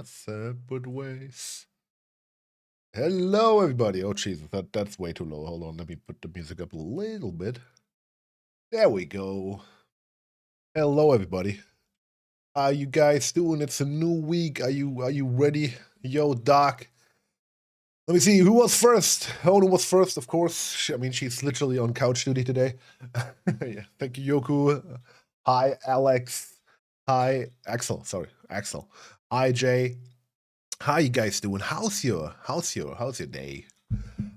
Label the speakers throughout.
Speaker 1: separate ways. Hello, everybody. Oh, Jesus, that's way too low. Hold on, let me put the music up a little bit. There we go. Hello, everybody. How you guys doing? It's a new week. Are you ready? Yo, Doc. Let me see, who was first? Ono was first, of course. I mean, she's literally on couch duty today. Yeah, thank you, Yoku. Hi, Alex. Hi, Axel. Sorry, Axel. Hi, Jay. How you guys doing? How's your day?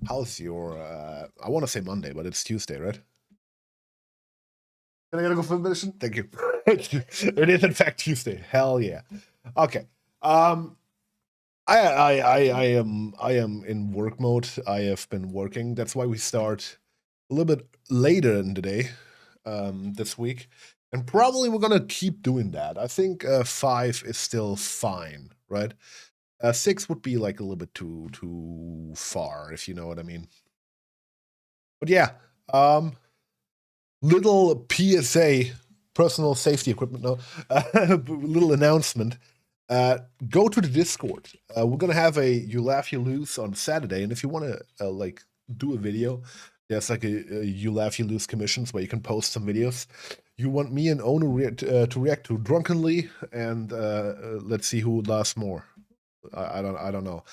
Speaker 1: How's your I want to say Monday, but it's Tuesday, right? Can I get a confirmation? Thank you. It is in fact Tuesday. Hell yeah. Okay. I am in work mode. I have been working. That's why we start a little bit later in the day this week. And probably we're gonna keep doing that. I think 5 is still fine, right? 6 would be like a little bit too far, if you know what I mean. But yeah, little PSA, personal safety equipment. No, little announcement. Go to the Discord. We're gonna have a You Laugh You Lose on Saturday, and if you want to like do a video, there's like a You Laugh You Lose commissions where you can post some videos. You want me and Ono to react to drunkenly, and let's see who laughs more. I don't know.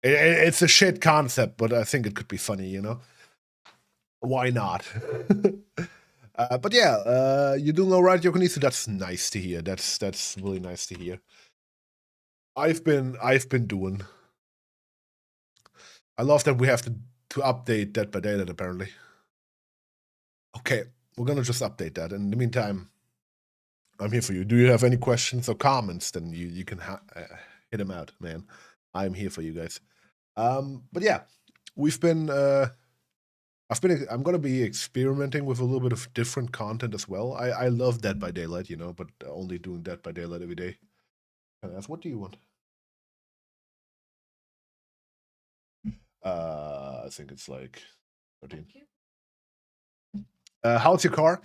Speaker 1: It's a shit concept, but I think it could be funny, you know? Why not? But yeah, you're doing all right, Yokonisu. That's nice to hear. That's really nice to hear. I've been doing. I love that we have to update Dead by Daylight, apparently. Okay, we're gonna just update that. In the meantime, I'm here for you. Do you have any questions or comments? Then you can hit them out, man. I'm here for you guys. But yeah, we've been. I'm gonna be experimenting with a little bit of different content as well. I love Dead by Daylight, you know, but only doing Dead by Daylight every day. And that's what do you want? I think it's like 13. How's your car?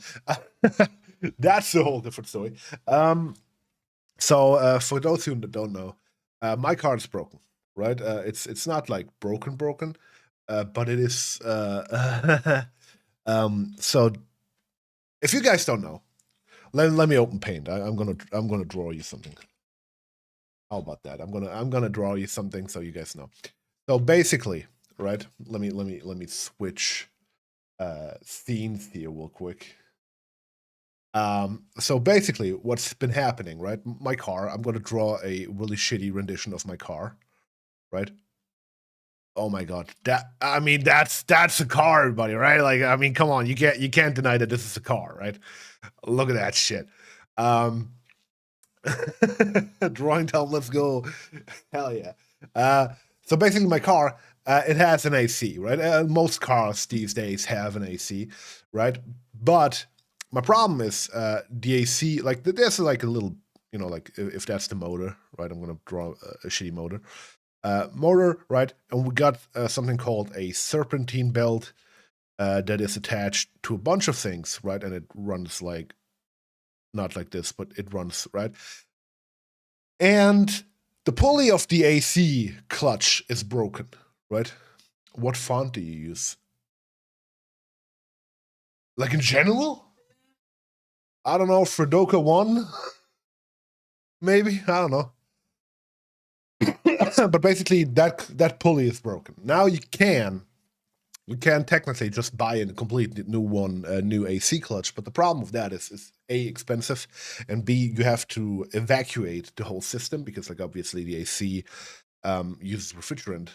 Speaker 1: That's a whole different story. So for those who don't know, my car is broken. Right? It's not like broken, but it is. So if you guys don't know, let me open Paint. I'm gonna draw you something. How about that? I'm gonna draw you something so you guys know. So basically, right? Let me switch scenes here real quick. So basically, what's been happening, right? My car. I'm gonna draw a really shitty rendition of my car, right? Oh my god, that's a car, everybody, right? Like, I mean, come on, you can't deny that this is a car, right? Look at that shit. Drawing time, let's go. Hell yeah. So basically my car, it has an AC, right? Most cars these days have an AC, right? But my problem is the AC, like there's like a little, you know, like if that's the motor, right? I'm gonna draw a shitty motor. Motor, right? And we got something called a serpentine belt that is attached to a bunch of things, right? And it runs like, not like this, but it runs, right? And the pulley of the AC clutch is broken, right? What font do you use? Like in general? I don't know, Fredoka 1? Maybe? I don't know. But basically, that pulley is broken. Now you can technically just buy a complete new one, a new AC clutch. But the problem with that is A, expensive, and B, you have to evacuate the whole system because, like, obviously the AC uses refrigerant.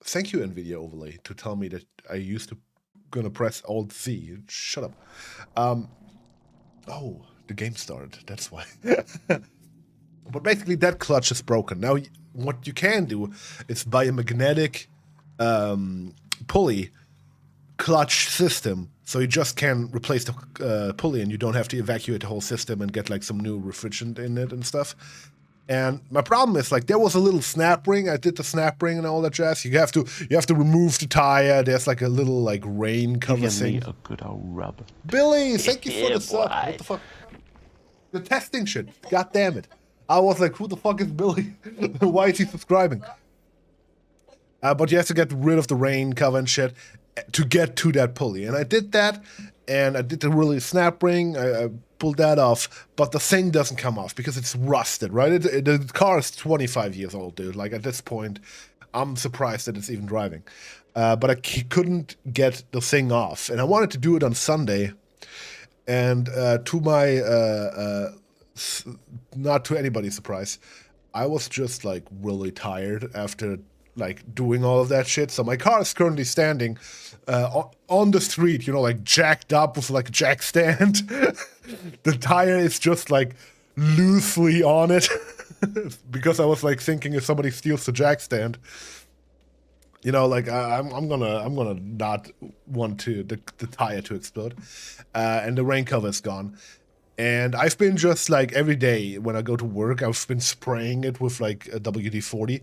Speaker 1: Thank you, NVIDIA Overlay, to tell me that I used to gonna press Alt Z. Shut up. Oh, the game started. That's why. But basically, that clutch is broken. Now, what you can do is buy a magnetic pulley clutch system, so you just can replace the pulley, and you don't have to evacuate the whole system and get like some new refrigerant in it and stuff. And my problem is, like, there was a little snap ring. I did the snap ring and all that jazz. You have to remove the tire. There's like a little like rain cover thing.
Speaker 2: A good old rub.
Speaker 1: Billy, thank you for the sub. What the fuck? The testing shit. God damn it. I was like, who the fuck is Billy? Why is he subscribing? But you have to get rid of the rain cover and shit to get to that pulley. And I did that, and I did the really snap ring. I pulled that off, but the thing doesn't come off because it's rusted, right? The car is 25 years old, dude. Like, at this point, I'm surprised that it's even driving. But I couldn't get the thing off. And I wanted to do it on Sunday. And to my, not to anybody's surprise, I was just, like, really tired after like doing all of that shit. So my car is currently standing on the street, you know, like jacked up with like a jack stand. The tire is just like loosely on it because I was like thinking if somebody steals the jack stand, you know, like I'm gonna not want to the tire to explode, and the rain cover is gone. And I've been just like every day when I go to work, I've been spraying it with like a WD-40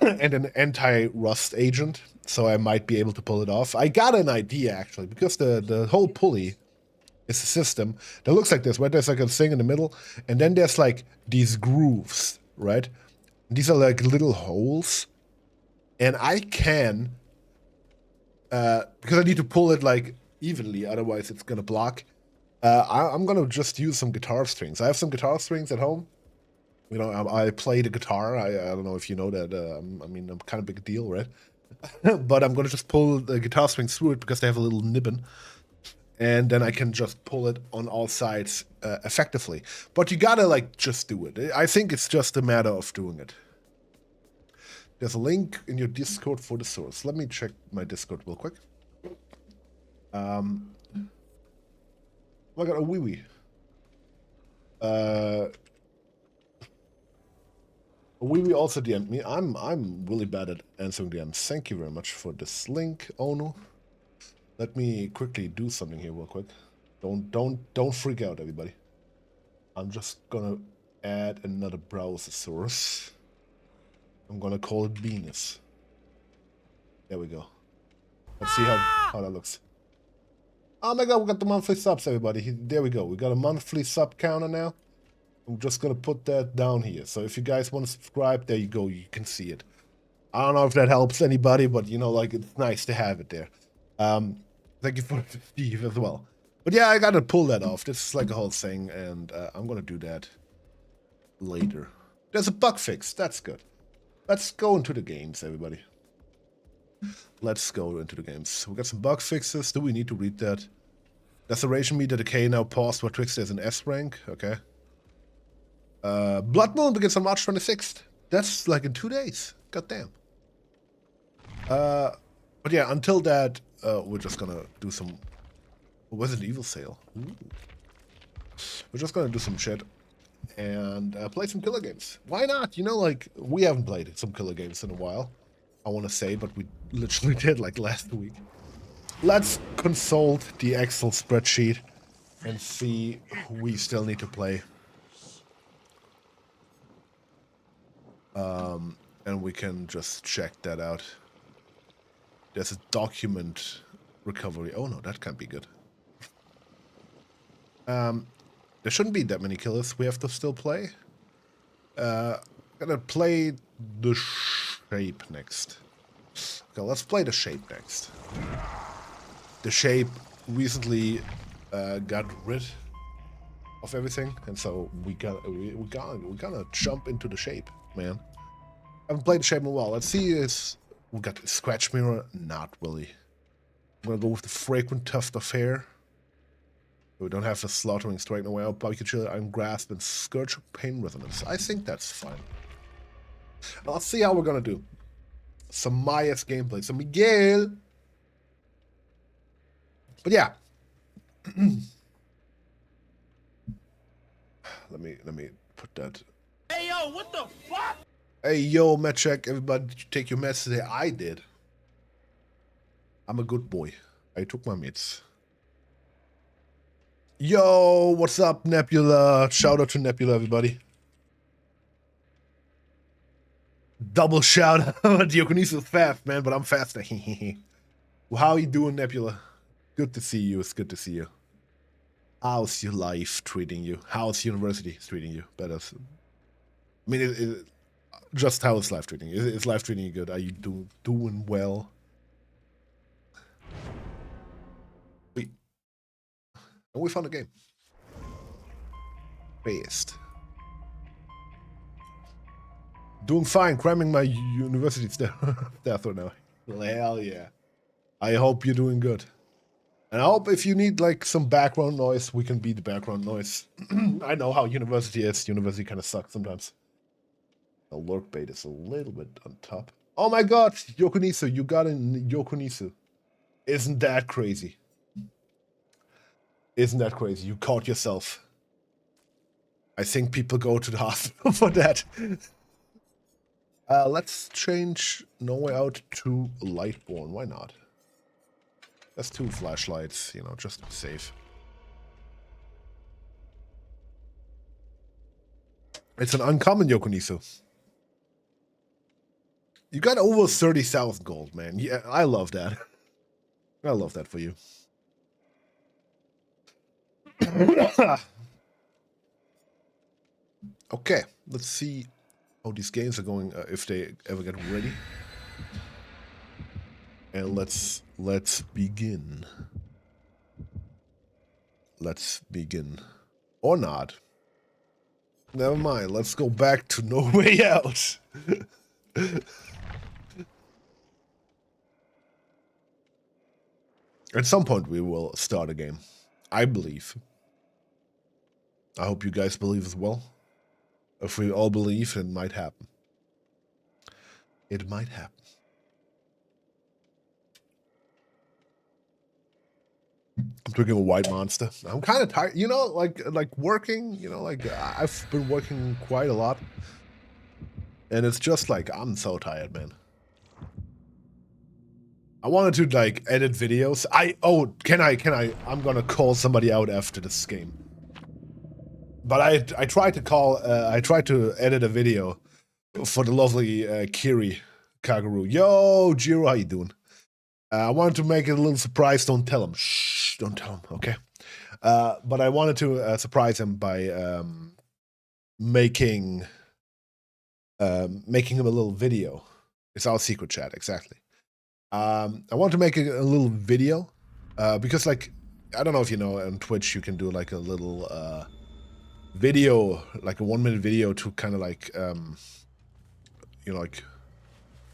Speaker 1: and an anti-rust agent, so I might be able to pull it off. I got an idea, actually, because the whole pulley is a system that looks like this, right? There's like a thing in the middle, and then there's like these grooves, right? These are like little holes, and I can, because I need to pull it like evenly, otherwise it's gonna block. I'm gonna just use some guitar strings. I have some guitar strings at home. You know, I play the guitar. I don't know if you know that. I mean, I'm kind of big deal, right? But I'm gonna just pull the guitar strings through it because they have a little nibbon, and then I can just pull it on all sides effectively. But you gotta like just do it. I think it's just a matter of doing it. There's a link in your Discord for the source. Let me check my Discord real quick. Oh my god, a wee wee. We also DM'd me. I'm really bad at answering DMs. Thank you very much for this link, Onu. Let me quickly do something here real quick. Don't freak out, everybody. I'm just gonna add another browser source. I'm gonna call it Venus. There we go. Let's see how that looks. Oh my god, we got the monthly subs, everybody. There we go. We got a monthly sub counter now. I'm just gonna put that down here. So if you guys want to subscribe, there you go. You can see it. I don't know if that helps anybody, but you know, like it's nice to have it there. Thank you for Steve as well. But yeah, I gotta pull that off. This is like a whole thing, and I'm gonna do that later. There's a bug fix. That's good. Let's go into the games, everybody. Let's go into the games. We got some bug fixes. Do we need to read that? Declaration meter decay now paused for Trickster is an S rank. Okay. Blood Moon begins on March 26th. That's like in 2 days. God damn. But yeah, until that, we're just gonna do some Resident Evil sale. Ooh. We're just gonna do some shit and play some killer games. Why not? You know, like, we haven't played some killer games in a while, I want to say, but we literally did, like, last week. Let's consult the Excel spreadsheet and see who we still need to play. And we can just check that out. There's a document recovery. Oh no, that can't be good. There shouldn't be that many killers we have to still play. Gotta play the shape next. Okay, let's play the shape next. The shape recently got rid of everything, and so we're gonna jump into the shape, man. I haven't played the shape in a while. Let's see if we got the scratch mirror. Not really. I'm gonna go with the fragrant tuft of hair. We don't have the slaughtering straight away. Barbecue chill, iron grasp, and scourge of pain resonance. I think that's fine. Let's see how we're gonna do. Some Maya's gameplay. Some Miguel. But yeah. Let me put that.
Speaker 2: Hey yo, what the fuck?
Speaker 1: Hey yo, med check. Everybody, did you take your meds today? I did. I'm a good boy. I took my meds. Yo, what's up, Nebula? Shout out to Nebula, everybody. Double shout out. Diokinesis is fast, man, but I'm faster. Well, how you doing, Nebula? Good to see you. It's good to see you. How's your life treating you? How's university treating you? Better. I mean, just how is life treating you? Is life treating you good? Are you doing well? And we found a game. Based. Doing fine, cramming my university stuff right now. Hell yeah. I hope you're doing good. And I hope if you need like some background noise, we can be the background noise. I know how university is. University kind of sucks sometimes. The lurk bait is a little bit on top. Oh my god, Yokunisu, you got in Yokunisu. Isn't that crazy? Isn't that crazy? You caught yourself. I think people go to the hospital for that. Let's change No Way Out to Lightborn. Why not? That's 2 flashlights, you know, just to be safe. It's an uncommon Yokunisu. You got over 30,000 gold, man. Yeah, I love that. I love that for you. Okay, let's see how these games are going, if they ever get ready. And let's begin. Let's begin. Or not. Never mind, let's go back to No Way Out. At some point we will start a game. I believe. I hope you guys believe as well. If we all believe, it might happen. It might happen. I'm drinking a white monster. I'm kind of tired. You know, like working, you know, like I've been working quite a lot. And it's just like, I'm so tired, man. I wanted to like edit videos. Can I? I'm gonna call somebody out after this game. But I tried to edit a video for the lovely Kiri Kaguru. Yo, Jiro, how you doing? I wanted to make it a little surprise. Don't tell him. Shh, don't tell him, okay? But I wanted to surprise him by making him a little video. It's our secret chat, exactly. I want to make a little video because, like, I don't know if you know, on Twitch you can do like a little video, like a 1-minute video to kind of like, you know, like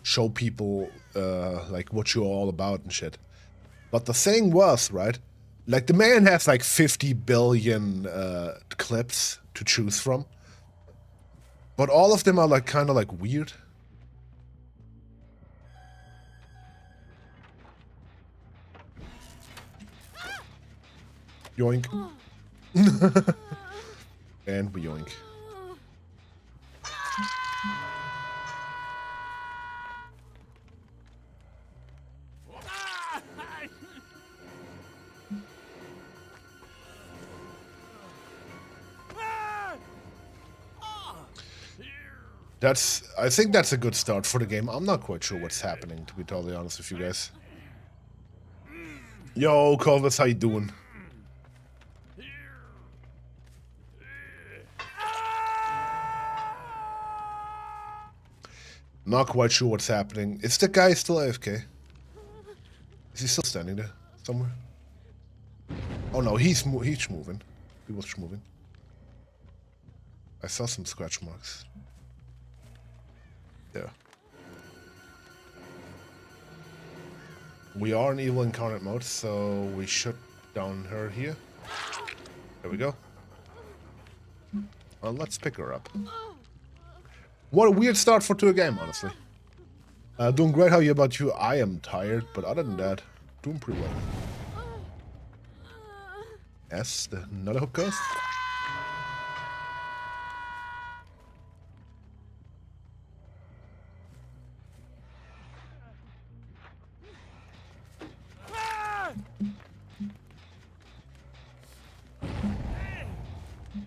Speaker 1: show people like what you're all about and shit. But the thing was, right, like the man has like 50 billion clips to choose from, but all of them are like kind of like weird. Yoink. And we yoink. I think that's a good start for the game. I'm not quite sure what's happening, to be totally honest with you guys. Yo, Corvus, how you doing? Not quite sure what's happening. Is the guy still AFK? Is he still standing there somewhere? Oh no, he's moving. He was moving. I saw some scratch marks. Yeah. We are in evil incarnate mode, so we shut down her here. There we go. Well, let's pick her up. What a weird start for a game, honestly. Doing great. How about you? I am tired, but other than that, doing pretty well. Yes, another hook ghost.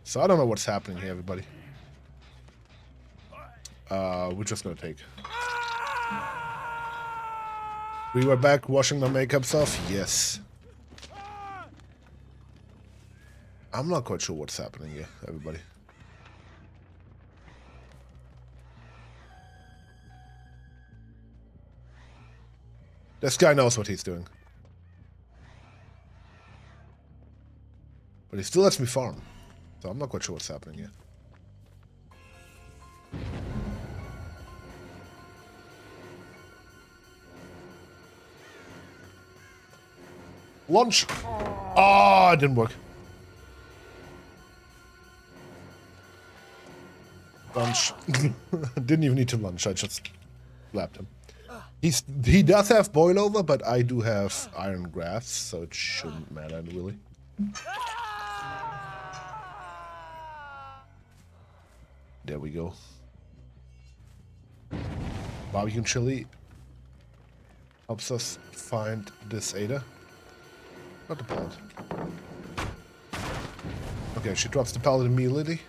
Speaker 1: So I don't know what's happening here, everybody. We're just gonna take. We were back washing my makeups off? Yes. I'm not quite sure what's happening here, everybody. This guy knows what he's doing. But he still lets me farm. So I'm not quite sure what's happening here. Launch! Oh, it didn't work. Lunch. Didn't even need to lunch, I just slapped him. He does have boil over, but I do have iron grafts, so it shouldn't matter really. There we go. Barbecue chili helps us find this Ada. Not the pallet. Okay, she drops the pallet immediately.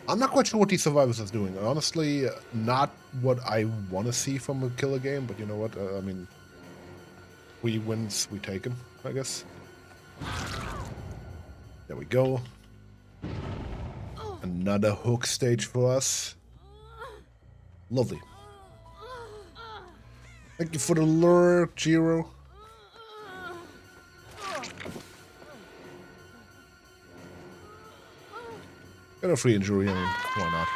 Speaker 1: I'm not quite sure what these survivors are doing. Honestly, not what I want to see from a killer game, but you know what? I mean, 3 wins, we take them, I guess. There we go. Another hook stage for us. Lovely. Thank you for the lure, Jiro. Got a free injury, I mean, why not?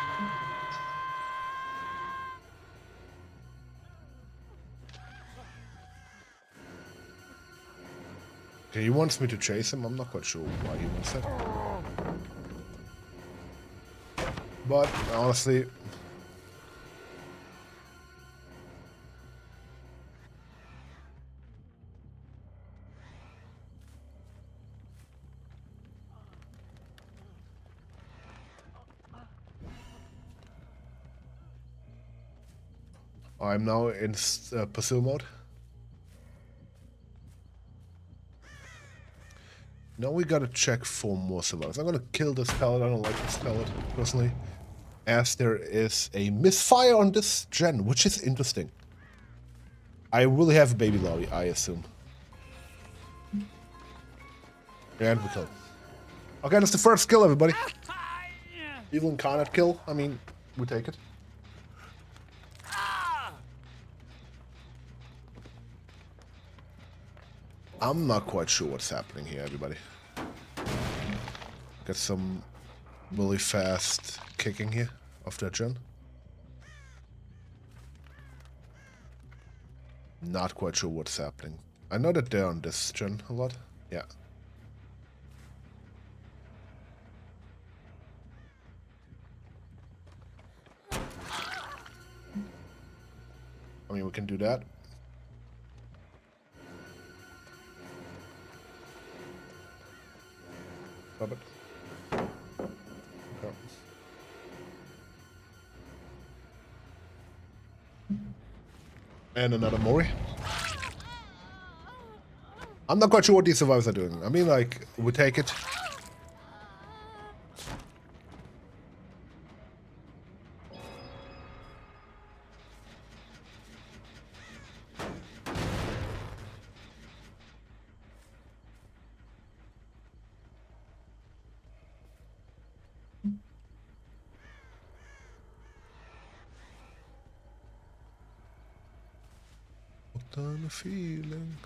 Speaker 1: Okay, he wants me to chase him. I'm not quite sure why he wants that. But, honestly... I'm now in pursuit mode. Now we gotta check for more survivors. I'm gonna kill this pellet. I don't like this pellet, personally. As there is a misfire on this gen, which is interesting. I really have a baby lobby, I assume. And we kill. Okay, that's the first kill, everybody. Evil Incarnate kill. I mean, we take it. I'm not quite sure what's happening here, everybody. Get some really fast kicking here of that gen. Not quite sure what's happening. I know that they're on this gen a lot. Yeah. I mean, we can do that. Stop it. Okay. And another Mori. I'm not quite sure what these survivors are doing. I mean, like, we take it. What on a feeling?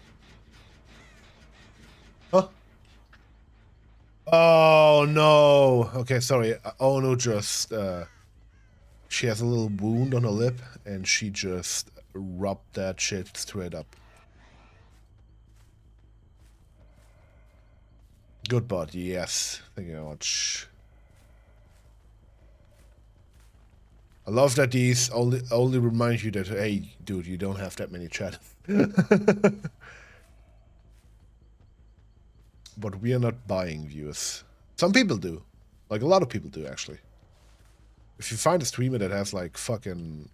Speaker 1: Huh? Oh no. Okay, sorry. Oh no, just she has a little wound on her lip and she just rubbed that shit straight up. Good bot, yes. Thank you very much. I love that these only remind you that, hey, dude, you don't have that many chat. But we are not buying viewers. Some people do. Like, a lot of people do, actually. If you find a streamer that has, like, fucking...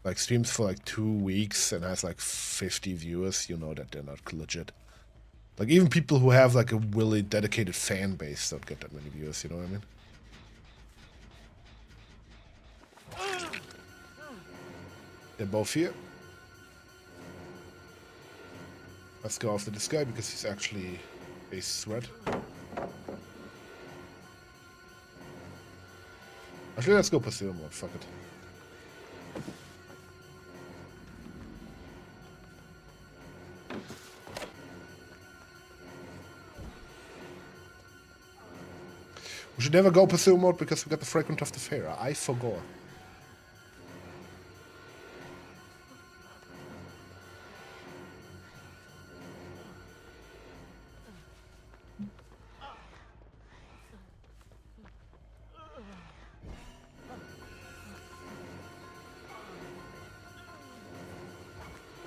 Speaker 1: like, streams for, like, 2 weeks and has, like, 50 viewers, you know that they're not legit. Like, even people who have, like, a really dedicated fan base don't get that many viewers, you know what I mean? They're both here. Let's go after this guy because he's actually a threat. Actually, let's go pursue mode. Fuck it. We should never go pursue mode because we got the Fragrant of the Fair. I forgot.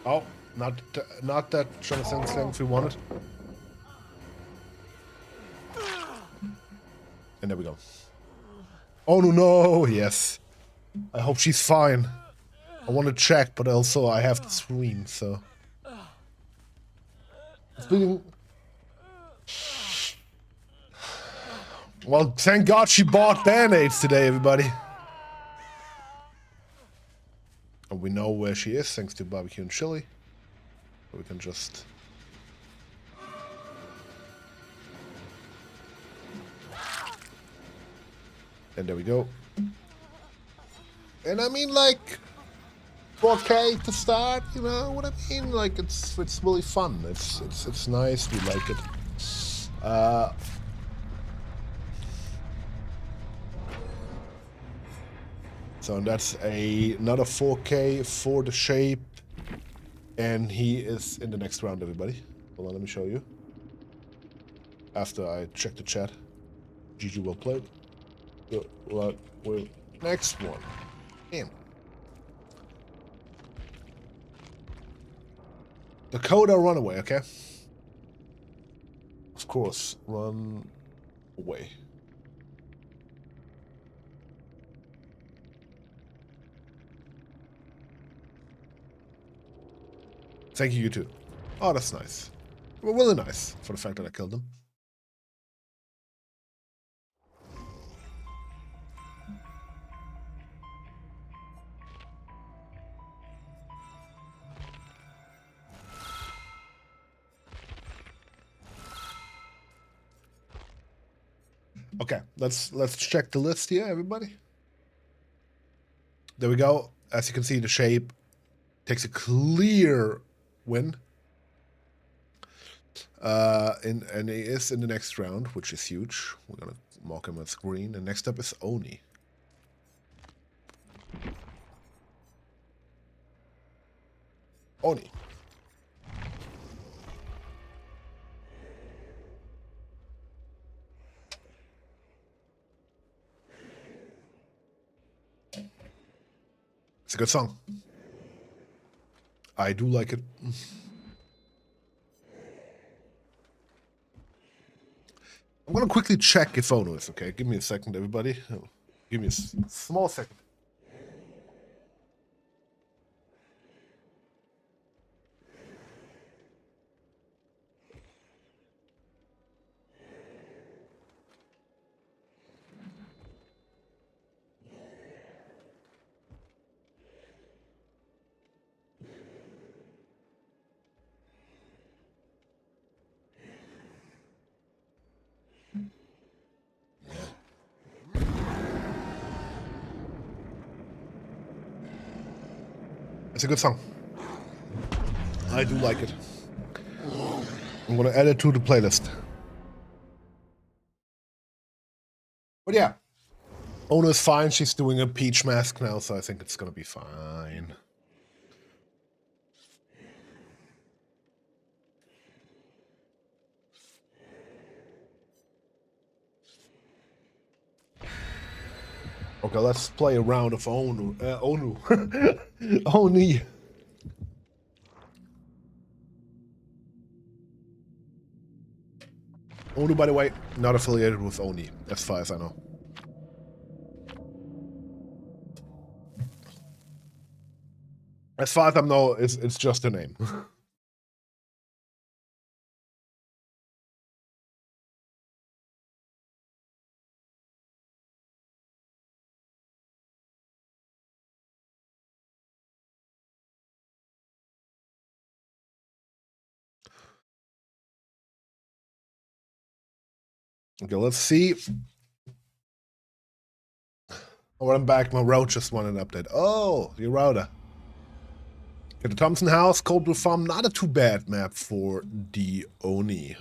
Speaker 1: Oh, not that Jonathan things we wanted. And there we go. Oh no, yes. I hope she's fine. I want to check, but also I have the screen, so. It's bleeding. Well, thank God she bought band-aids today, everybody. And we know where she is, thanks to barbecue and chili. So we can just... And there we go. And I mean, like... 4K to start, you know what I mean? Like, it's really fun. It's nice, we like it. So that's another 4K for the shape. And he is in the next round, everybody. Hold on, let me show you. After I check the chat. GG well played. Good luck with next one. Damn. Dakota Runaway, okay? Of course, run away. Thank you, you too. Oh, that's nice. Well, really nice for the fact that I killed him. Okay, let's check the list here, everybody. There we go. As you can see, the shape takes a clear win. And he is in the next round, which is huge. We're gonna mark him as green. And next up is Oni. Oni. It's a good song. I do like it. I'm gonna quickly check if Ono is okay. Give me a second, everybody. Give me a small second. It's a good song. I do like it. I'm gonna add it to the playlist. But yeah, Ono is fine. She's doing a peach mask now, so I think it's gonna be fine. Okay, let's play a round of Onu. Oni. Onu, by the way, not affiliated with Oni, as far as I know. As far as I know, it's just a name. Okay, let's see. Oh, I'm back. My route just wanted an update. Oh, your router. Okay, the Thompson House, Cold Blue Farm, not a too bad map for the Oni.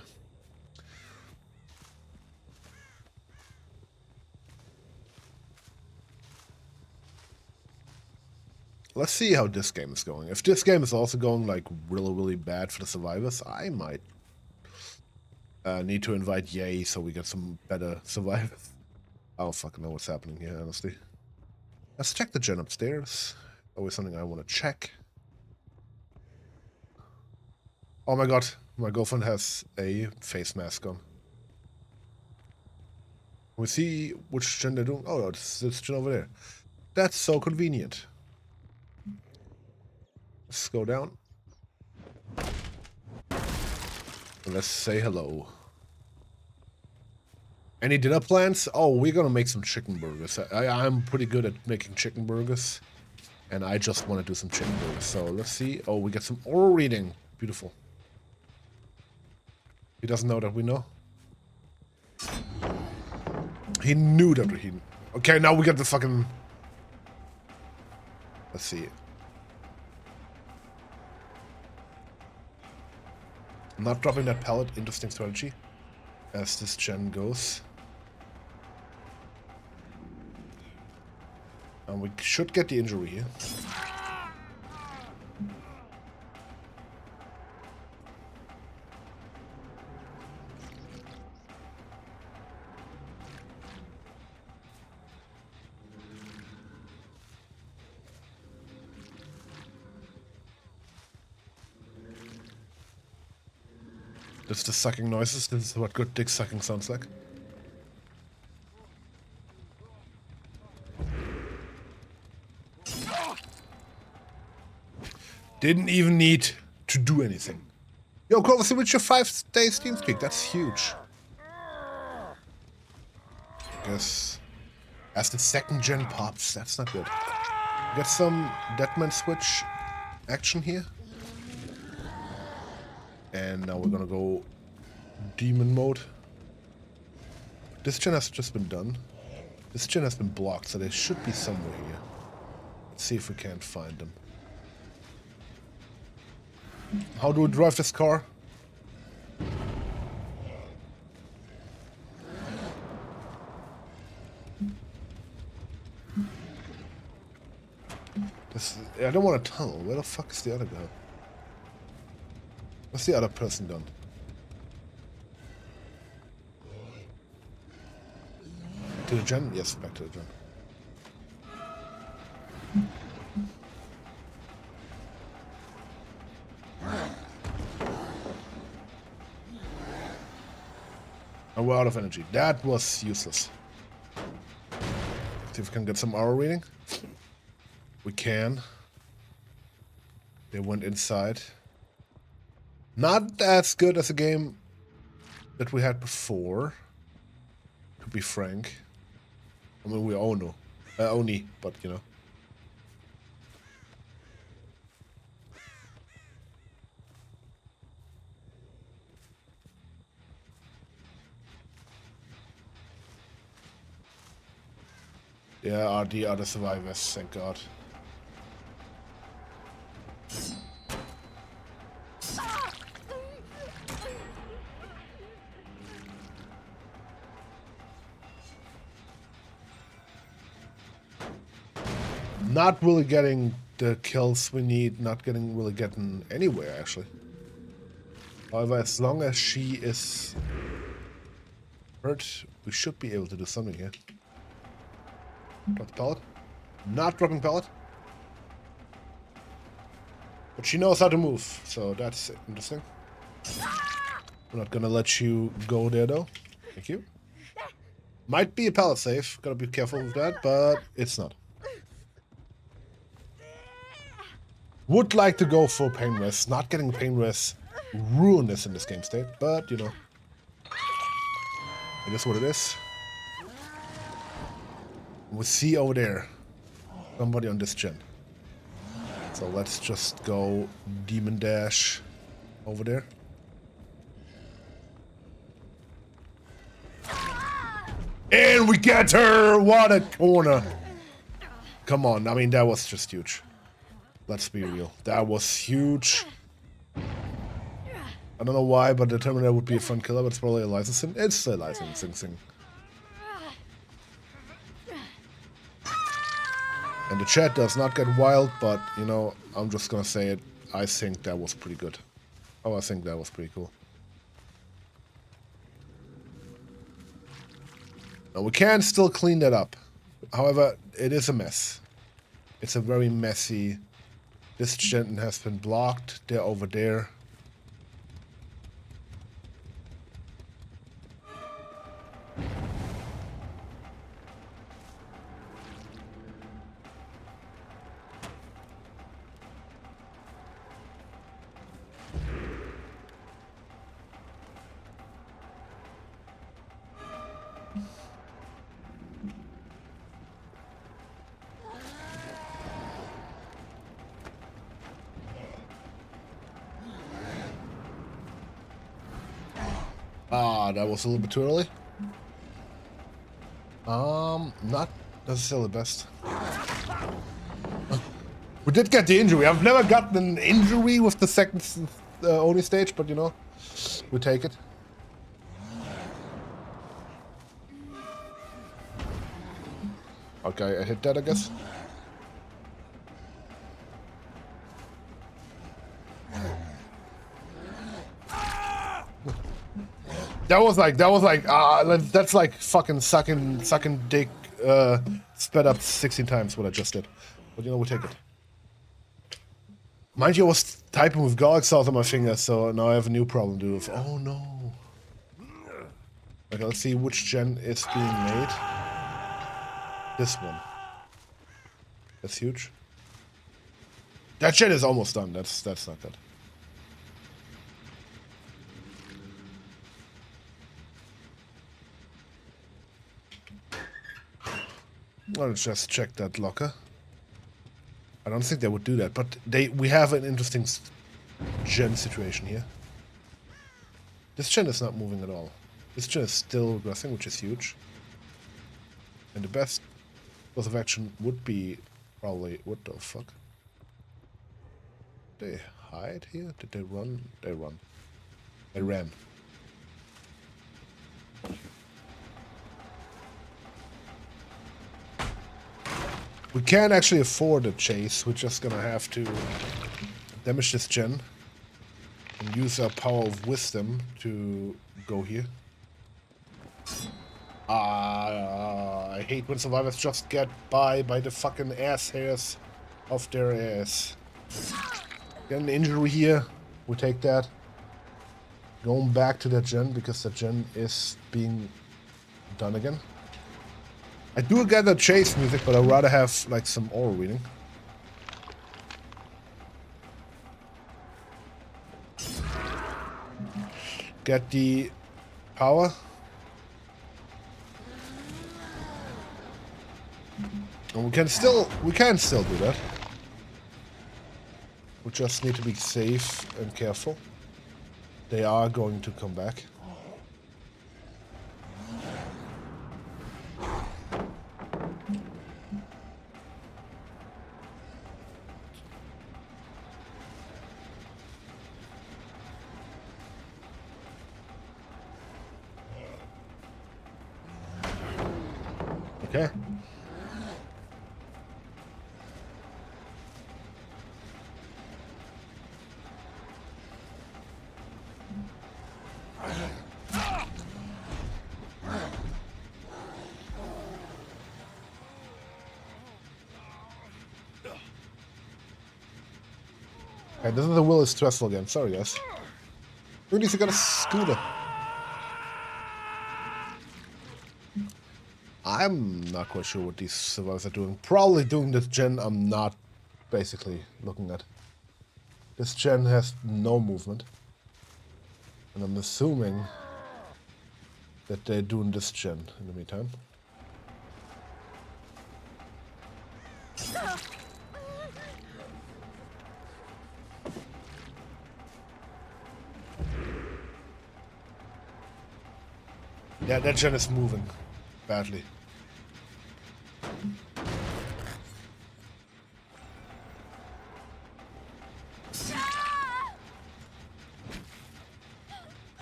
Speaker 1: Let's see how this game is going. If this game is also going like really, really bad for the survivors, I might need to invite Yay so we get some better survivors. I don't fucking know what's happening here, honestly. Let's check the gen upstairs. Always something I want to check. Oh my god, my girlfriend has a face mask on. We see which gen they're doing. Oh, no, it's this gen over there. That's so convenient. Let's go down. And let's say hello. Any dinner plans? Oh, we're gonna make some chicken burgers. I'm pretty good at making chicken burgers. And I just want to do some chicken burgers. So let's see. Oh, we get some oral reading. Beautiful. He doesn't know that we know. He knew that he... Okay, now we get the fucking... Let's see. Not dropping that pallet. Interesting strategy. As this gen goes. And we should get the injury here. This is the sucking noises. This is what good dick sucking sounds like. Didn't even need to do anything. Yo, Clovis, you reached your 5-day Steam streak. That's huge. I guess as the second gen pops, that's not good. Get some Deadman Switch action here. And now we're gonna go demon mode. This gen has just been done. This gen has been blocked, so they should be somewhere here. Let's see if we can't find them. How do we drive this car? I don't want a tunnel. Where the fuck is the other guy? What's the other person done? To the gen? Yes, back to the gen. And we're out of energy. That was useless. See if we can get some hour reading. We can. They went inside. Not as good as a game that we had before, to be frank. I mean, we all know. Oni, but you know. Yeah, are the other survivors, thank God. Not really getting the kills we need, not really getting anywhere, actually. However, as long as she is hurt, we should be able to do something here. Drop the pallet. Not dropping pallet. But she knows how to move, so that's interesting. We're not gonna let you go there, though. Thank you. Might be a pallet safe, gotta be careful with that, but it's not. Would like to go for pain rest. Not getting pain rest ruined us in this game state, but you know. It is what it is. We see over there somebody on this gen. So let's just go Demon Dash over there. And we get her! What a corner! Come on, I mean, that was just huge. Let's be real. That was huge. I don't know why, but the Terminator would be a fun killer, but it's probably a licensing. It's a licensing thing. And the chat does not get wild, but, you know, I'm just gonna say it. I think that was pretty good. Oh, I think that was pretty cool. Now, we can still clean that up. However, it is a mess. It's a very messy... This gen has been blocked. They're over there. Ah, that was a little bit too early. Not necessarily the best. We did get the injury. I've never gotten an injury with the second only stage, but you know, we take it. Okay, I hit that, I guess. That was like, that's like fucking sucking dick, sped up 16 times what I just did. But you know, we take it. Mind you, I was typing with garlic salt on my fingers, so now I have a new problem to do with. Oh no. Okay, let's see which gen is being made. This one. That's huge. That gen is almost done. That's not good. Let's just check that locker. I don't think they would do that, but we have an interesting gen situation here. This gen is not moving at all. This gen is still regressing, which is huge. And the best course of action would be probably... What the fuck? Did they hide here? Did they run? They run. They ran. We can't actually afford a chase. We're just gonna have to damage this gen and use our power of wisdom to go here. I hate when survivors just get by the fucking ass hairs of their ass. Get an injury here. We take that. Going back to that gen because that gen is being done again. I do get the chase music, but I'd rather have like some aura reading. Get the power. And we can still do that. We just need to be safe and careful. They are going to come back. Okay. Okay, this is the will is stressful again. Sorry, guys. Who needs to get a scooter? I'm not quite sure what these survivors are doing. Probably doing this gen I'm not basically looking at. This gen has no movement. And I'm assuming that they're doing this gen in the meantime. Yeah, that gen is moving badly.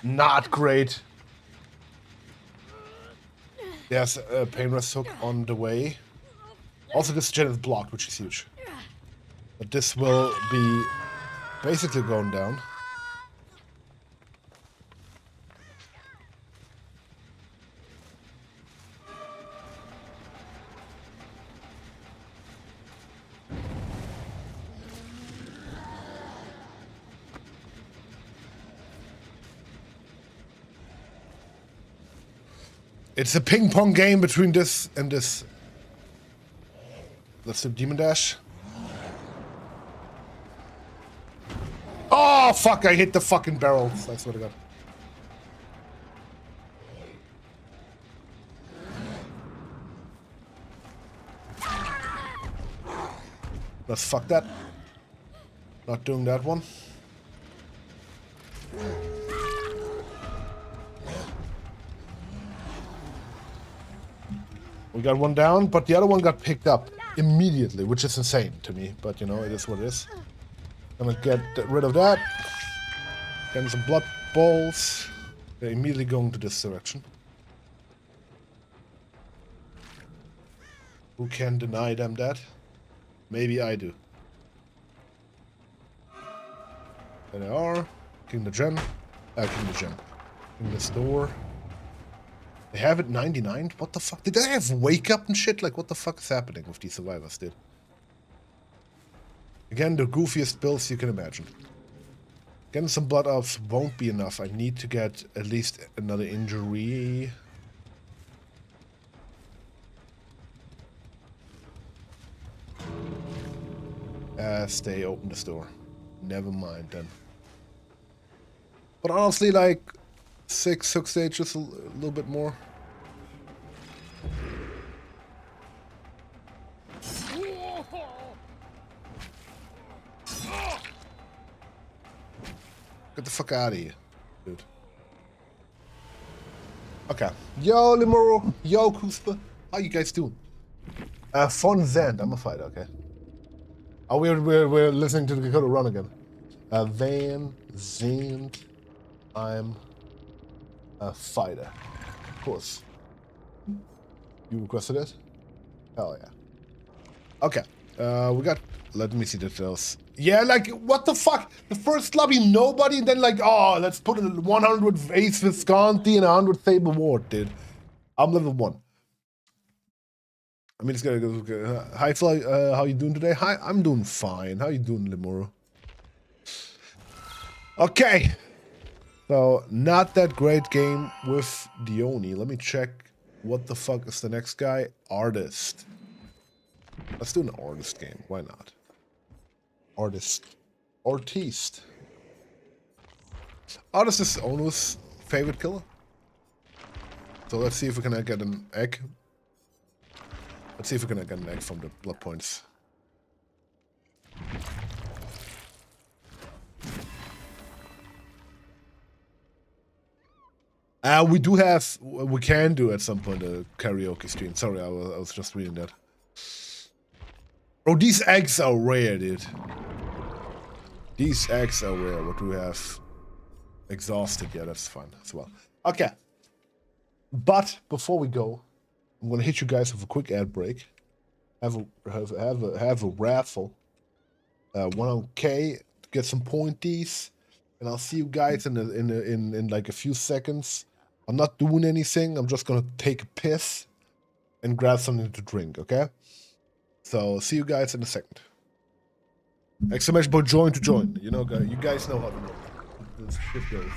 Speaker 1: Not great. There's a pain rest hook on the way. Also, this gen is blocked, which is huge. But this will be basically going down. It's a ping pong game between this and this. Let's do Demon Dash. Oh, fuck, I hit the fucking barrels. I swear to God. Let's fuck that. Not doing that one. We got one down, but the other one got picked up immediately, which is insane to me. But, you know, it is what it is. I'm gonna get rid of that. Getting some blood balls. They're immediately going to this direction. Who can deny them that? Maybe I do. There they are. King the gem. King the gem. King this door. They have it 99? What the fuck? Did they have wake up and shit? Like, what the fuck is happening with these survivors, dude? Again, the goofiest builds you can imagine. Getting some blood off won't be enough. I need to get at least another injury. As they open the store. Never mind then. But honestly, like, 6 hook stages, a little bit more. Get the fuck out of here, dude. Okay. Yo, Limoro. Yo, Kuspa. How you guys doing? Von Zand. I'm a fighter, okay. Oh, we're listening to the Dakota Run again. Van Zand. I'm a fighter. Of course. You requested it? Hell yeah. Okay. We got... Let me see the details. Yeah, like, what the fuck? The first lobby, nobody, and then like, oh, let's put it 100 with Ace Visconti and 100 Fable Ward, dude. I'm level 1. I mean, it's gonna go... Hi, Fly, how you doing today? Hi, I'm doing fine. How you doing, Limoro? Okay. So, not that great game with Dione. Let me check what the fuck is the next guy. Artist. Let's do an artist game. Why not? Artist. Artiste. Artist is Onu's favorite killer. So let's see if we can get an egg. Let's see if we can get an egg from the blood points. We do have, we can do at some point a karaoke stream. Sorry, I was just reading that. Bro, these eggs are rare, dude. These eggs are rare. What do we have? Exhausted. Yeah, that's fine as well. Okay. But before we go, I'm gonna hit you guys with a quick ad break. Have a raffle. 100K to get some pointies, and I'll see you guys in like a few seconds. I'm not doing anything. I'm just gonna take a piss and grab something to drink. Okay. So see you guys in a second. Exclamation point join to join. You know, guys, you guys know how to do this shit goes.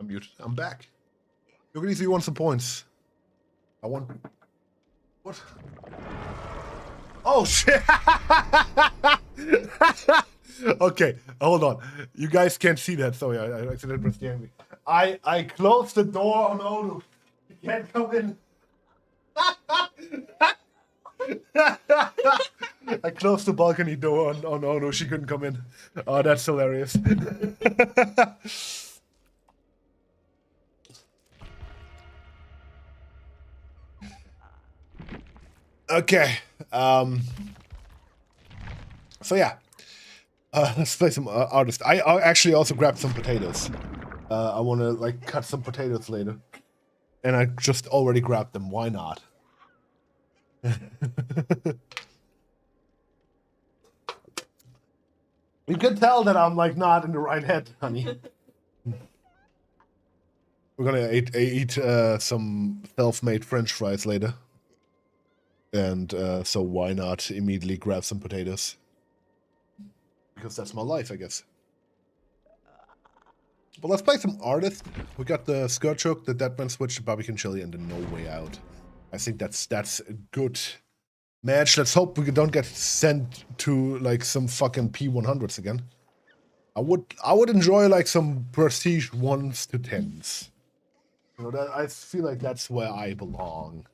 Speaker 1: unmute. I'm back. Yoganisi, you want some points? I want... What? Oh, shit! Okay, hold on. You guys can't see that. Sorry, I accidentally pressed the enemy. I closed the door on Olu. He can't come in. I closed the balcony door on Olu. She couldn't come in. Oh, that's hilarious. Okay. So yeah. Let's play some artist. I actually also grabbed some potatoes. I want to like cut some potatoes later. And I just already grabbed them. Why not? You can tell that I'm like not in the right head, honey. We're gonna eat some self-made French fries later. And so why not immediately grab some potatoes? Because that's my life, I guess. But let's play some artist. We got the Skirt Choke, the Deadman Switch, the Barbecue Chili, and the No Way Out. I think that's a good match. Let's hope we don't get sent to like some fucking P100s again. I would enjoy like some prestige 1s to 10s. You know, that I feel like that's where I belong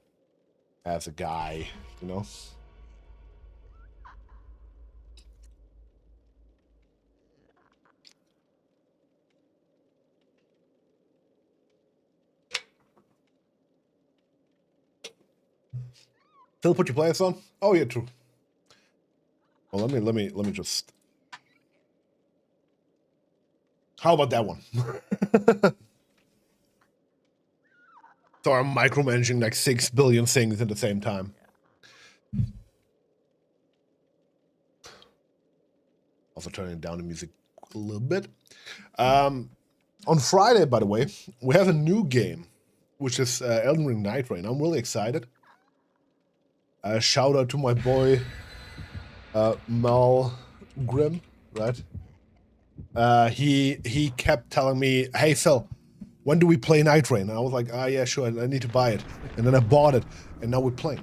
Speaker 1: as a guy, you know. Still put your players on? Oh yeah, true. Well, let me just. How about that one? So I'm micromanaging like 6 billion things at the same time. Also turning down the music a little bit. On Friday, by the way, we have a new game, which is Elden Ring Night Rain. I'm really excited. Shout out to my boy Mal Grimm, right? He kept telling me, "Hey Phil, when do we play Night Rain?" And I was like, "Ah, yeah, sure. I need to buy it." And then I bought it, and now we're playing.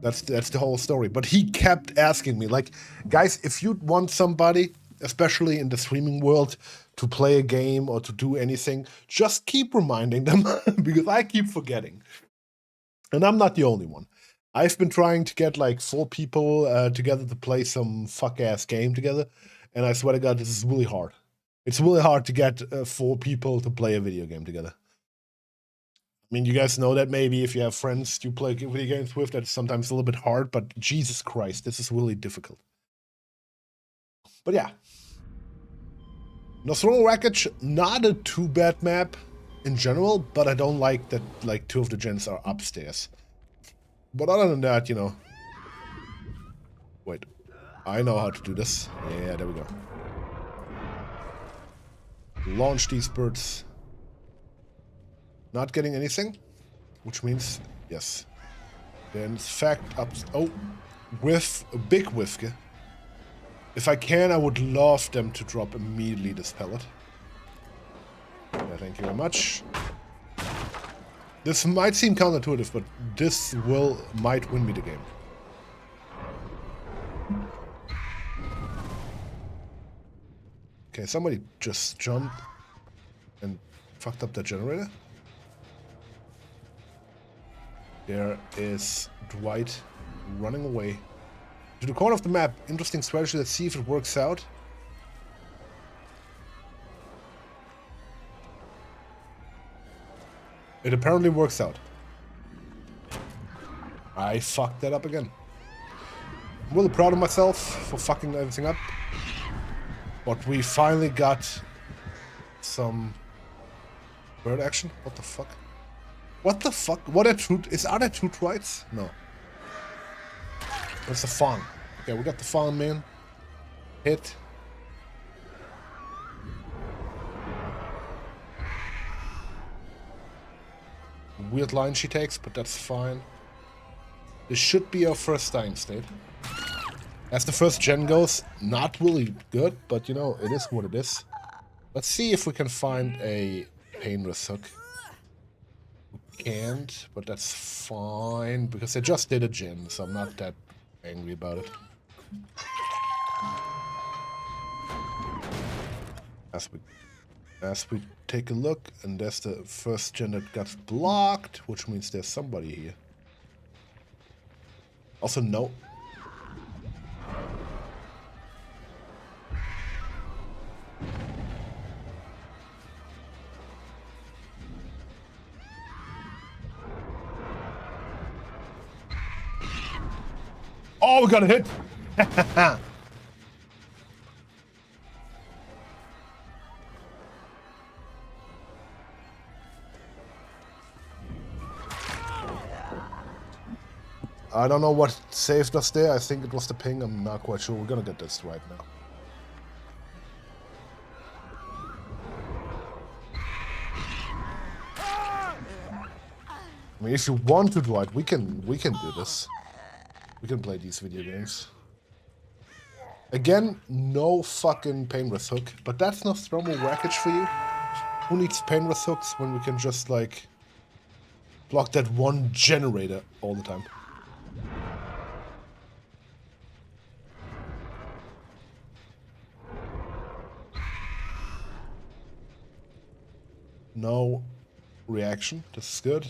Speaker 1: That's the whole story. But he kept asking me, like, guys, if you want somebody, especially in the streaming world, to play a game or to do anything, just keep reminding them because I keep forgetting. And I'm not the only one. I've been trying to get like 4 people together to play some fuck-ass game together, and I swear to God, this is really hard. It's really hard to get 4 people to play a video game together. I mean, you guys know that maybe if you have friends you play video games with, that's sometimes a little bit hard, but Jesus Christ, this is really difficult. But yeah. Nostromo Wreckage, not a too bad map in general, but I don't like that like 2 of the gens are upstairs. But other than that, you know. Wait, I know how to do this. Yeah, there we go. Launch these birds. Not getting anything, which means yes. Then in fact up. Oh, whiff, a big whiff. If I can, I would love them to drop immediately this pellet. Yeah, thank you very much. This might seem counterintuitive, but this might win me the game. Okay, somebody just jumped and fucked up that generator. There is Dwight running away to the corner of the map. Interesting strategy. Let's see if it works out. It apparently works out. I fucked that up again. I'm really proud of myself for fucking everything up. But we finally got some bird action. What the fuck? What the fuck? Are there 2 Dwights? No. It's a fawn. Okay, we got the fawn, man. Hit. Weird line she takes, but that's fine. This should be our first dying state. As the first gen goes, not really good, but you know, it is what it is. Let's see if we can find a painless hook. We can't, but that's fine, because I just did a gen, so I'm not that angry about it. As we take a look, and there's the first gen that got blocked, which means there's somebody here. Also, no. Oh, we got a hit! I don't know what saved us there. I think it was the ping. I'm not quite sure. We're gonna get this right now. I mean, if you want to, Dwight, we can do this. We can play these video games. Again, no fucking painless hook, but that's not thermal wreckage for you. Who needs painless hooks when we can just like block that one generator all the time? No reaction. This is good.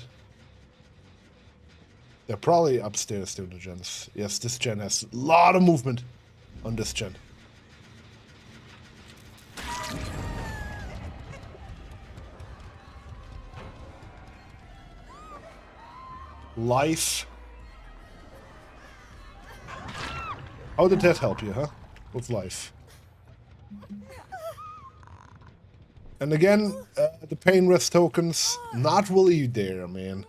Speaker 1: They're probably upstairs doing the gens. Yes, this gen has a lot of movement on this gen. Life. How did that help you, huh? With life. And again, the pain rest tokens, not really there, man.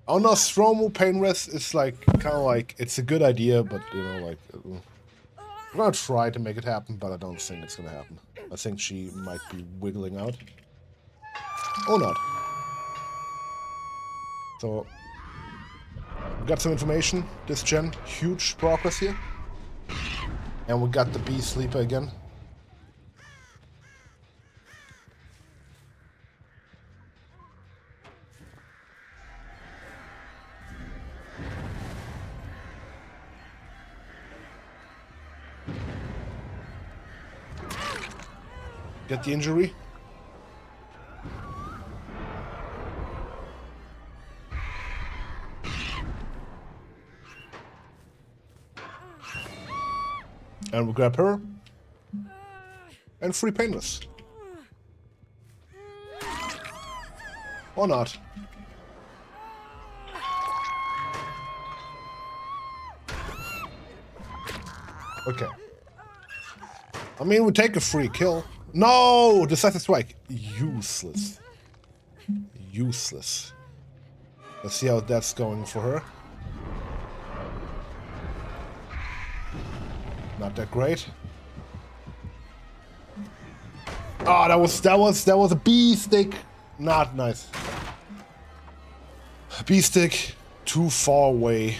Speaker 1: On Nostromo, pain rest is like, kind of like, it's a good idea, but, you know, like, I'm gonna try to make it happen, but I don't think it's gonna happen. I think she might be wiggling out. Or not. So, we got some information. This gen, huge progress here. And we got the bee sleeper again. Get the injury. And we grab her. And free painless. Or not. Okay. I mean, we take a free kill. No! Decisive strike. Useless. Useless. Let's see how that's going for her. Not that great. Oh, that was a bee stick. Not nice. Bee stick too far away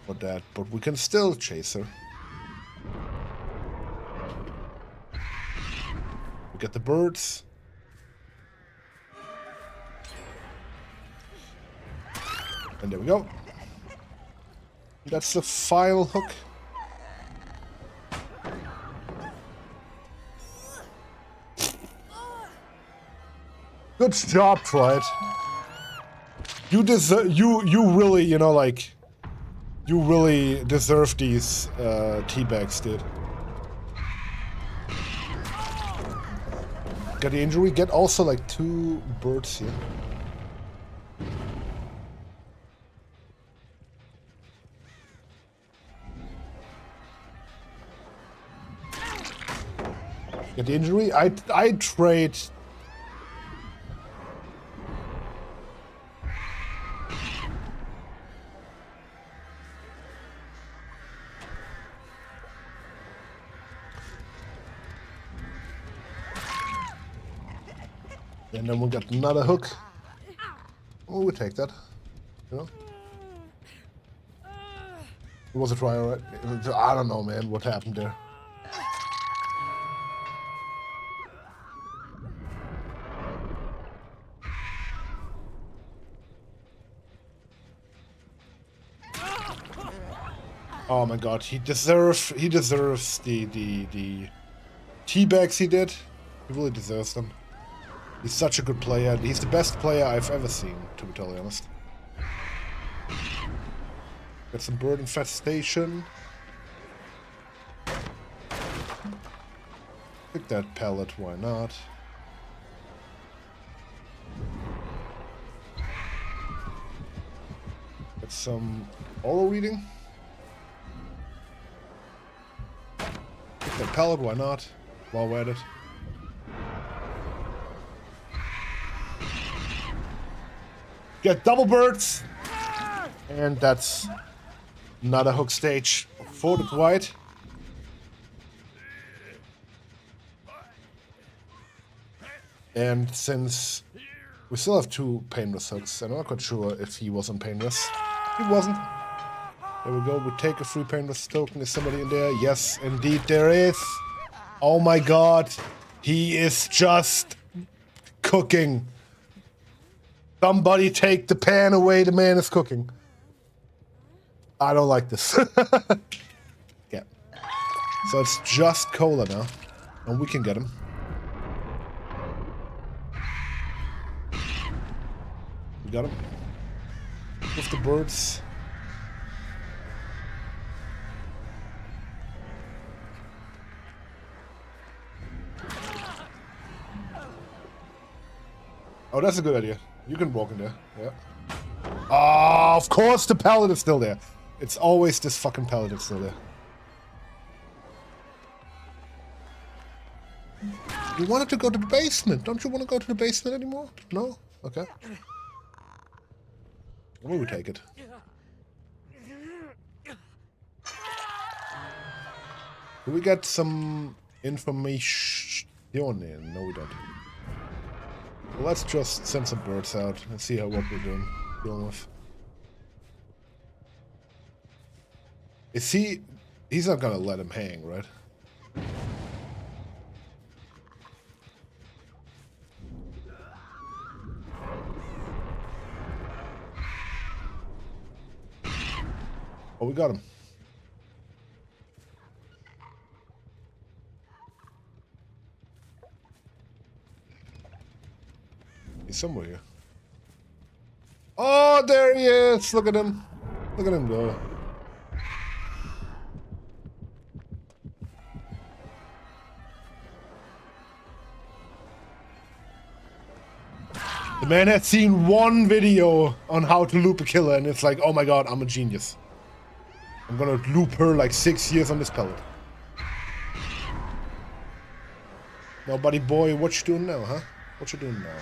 Speaker 1: for that, but we can still chase her. We get the birds. And there we go. That's the file hook. Good job, Tried. You deserve. You really, you know, like, you really deserve these teabags, dude. Get the injury. Get also like 2 birds here. Get the injury. I trade. And then we'll get another hook. Oh, we'll take that. You know? It was a try, alright? I don't know, man, what happened there. Oh my god, he deserves the teabags he did. He really deserves them. He's such a good player. He's the best player I've ever seen, to be totally honest. Got some bird infestation. Pick that pallet, why not? Got some oral reading. Pick that pallet, why not? While we're at it. Get double birds! And that's not a hook stage. Folded white. And since we still have 2 painless hooks, I'm not quite sure if he wasn't painless. He wasn't. There we go. We take a free painless token. Is somebody in there? Yes, indeed there is. Oh my god. He is just cooking. Somebody take the pan away. The man is cooking. I don't like this. Yeah. So it's just Cola now. And we can get him. We got him. With the birds. Oh, that's a good idea. You can walk in there. Yeah. Ah, of course the pallet is still there. It's always this fucking pallet that's still there. You wanted to go to the basement. Don't you want to go to the basement anymore? No? Okay. We will take it. Do we get some information? No, we don't. Well, let's just send some birds out and see what we're dealing with. Is he... He's not gonna let him hang, right? Oh, we got him. He's somewhere here. Oh, there he is! Look at him. Look at him go. The man had seen one video on how to loop a killer, and it's like, oh my god, I'm a genius. I'm gonna loop her like 6 years on this pellet. Now, buddy boy, what you doing now, huh? What you doing now?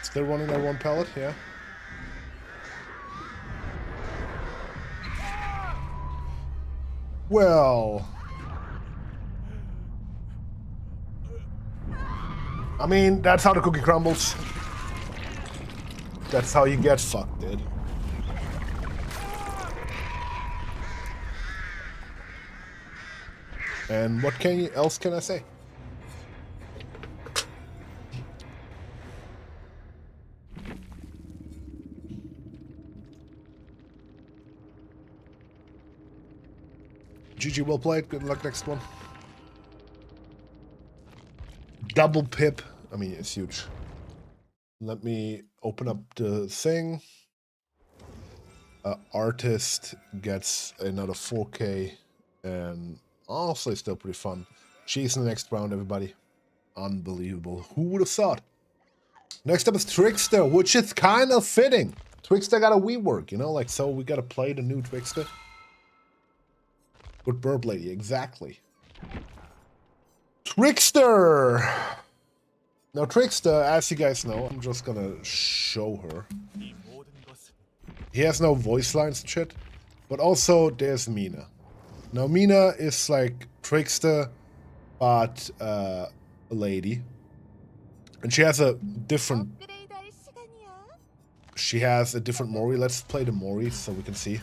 Speaker 1: Still running that one pellet, yeah? Well... I mean, that's how the cookie crumbles. That's how you get fucked, dude. And what else can I say? GG, well played. Good luck next one. Double pip. I mean, it's huge. Let me open up the thing. Artist gets another 4K, and honestly, still pretty fun. She's in the next round, everybody. Unbelievable. Who would have thought? Next up is Trickster, which is kind of fitting. Trickster got a rework, you know, like, so we gotta play the new Trickster. Good burp lady, exactly. Trickster! Now, Trickster, as you guys know, I'm just gonna show her. He has no voice lines and shit. But also, there's Mina. Now, Mina is like Trickster, but a lady. And she has a different... She has a different Mori. Let's play the Mori so we can see.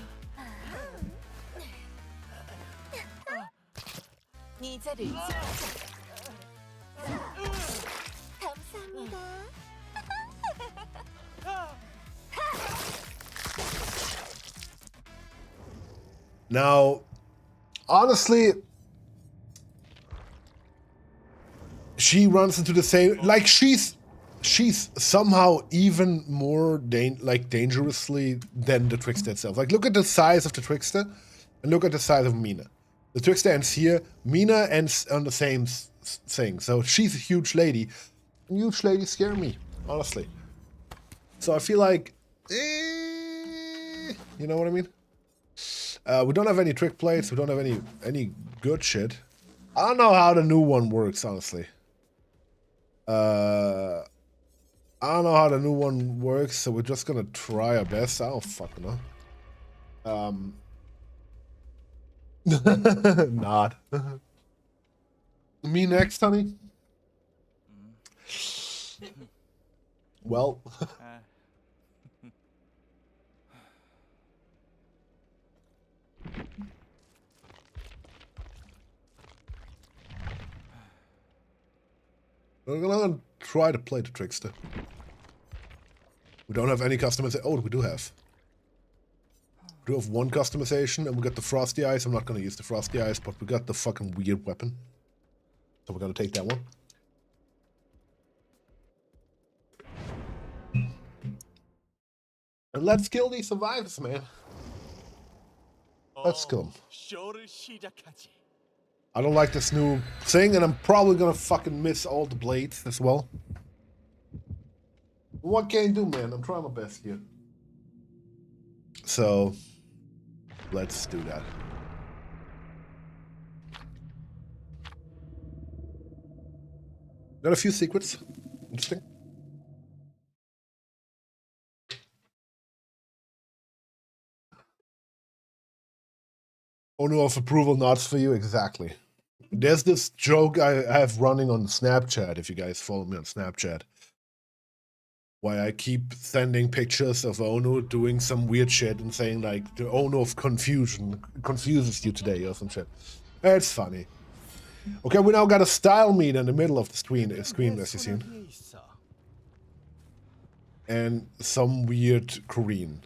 Speaker 1: Now, honestly, she runs into the same, like she's somehow even more dangerously than the Trickster itself. Like, look at the size of the Trickster and look at the size of Mina. The Trickster ends here, Mina ends on the same thing. So she's a huge lady. And huge ladies scare me, honestly. So I feel like, you know what I mean? We don't have any trick plates. We don't have any good shit. I don't know how the new one works, honestly. I don't know how the new one works, so we're just gonna try our best. I don't fucking know. Not. Me next, honey? Well. We're gonna try to play the Trickster. We don't have any customization. Oh, we do have. We do have one customization, and we got the Frosty Eyes. I'm not gonna use the Frosty Eyes, but we got the fucking weird weapon. So we're gonna take that one. And let's kill these survivors, man. Let's kill them. I don't like this new thing, and I'm probably gonna fucking miss all the blades as well. What can you do, man? I'm trying my best here. So, let's do that. Got a few secrets. Interesting. Ono of approval nods for you, exactly. There's this joke I have running on Snapchat, if you guys follow me on Snapchat. Why I keep sending pictures of Ono doing some weird shit and saying like, the Ono of confusion confuses you today or some shit. It's funny. Okay, we now got a style meet in the middle of the screen as you've seen. And some weird Korean.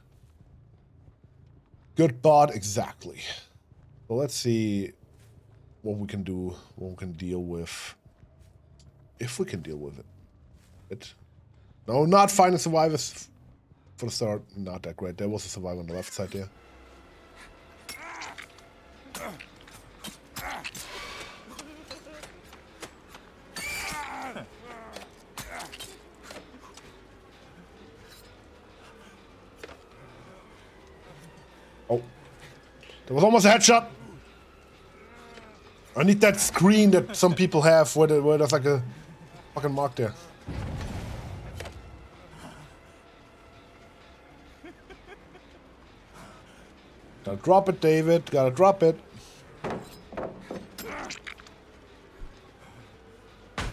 Speaker 1: Good bot, exactly. Well, let's see what we can do, what we can deal with. If we can deal with it. No, not finding survivors for the start. Not that great. There was a survivor on the left side there. Oh. There was almost a headshot. I need that screen that some people have where there's like a fucking mark there. Gotta drop it, David. Gotta drop it.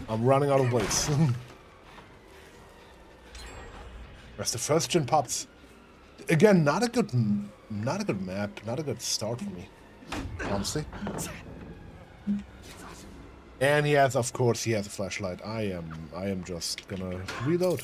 Speaker 1: I'm running out of ways. That's the first gen pops. Again, not a good map, not a good start for me, honestly. And he has, of course, he has a flashlight. I am just gonna reload.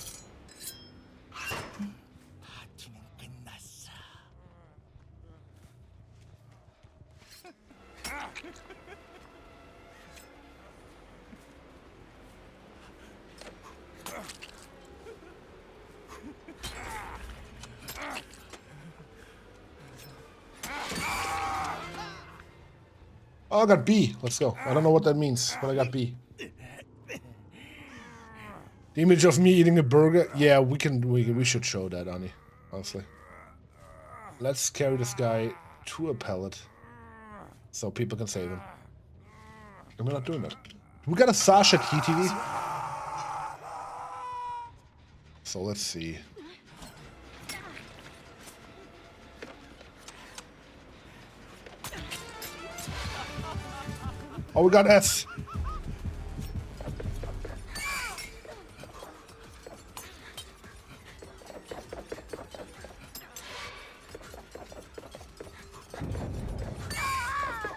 Speaker 1: Oh, I got B. Let's go. I don't know what that means, but I got B. The image of me eating a burger. Yeah, we should show that, Ani. Honestly. Let's carry this guy to a pallet so people can save him. And we're not doing that. We got a Sasha key TV. So let's see. Oh, we got S.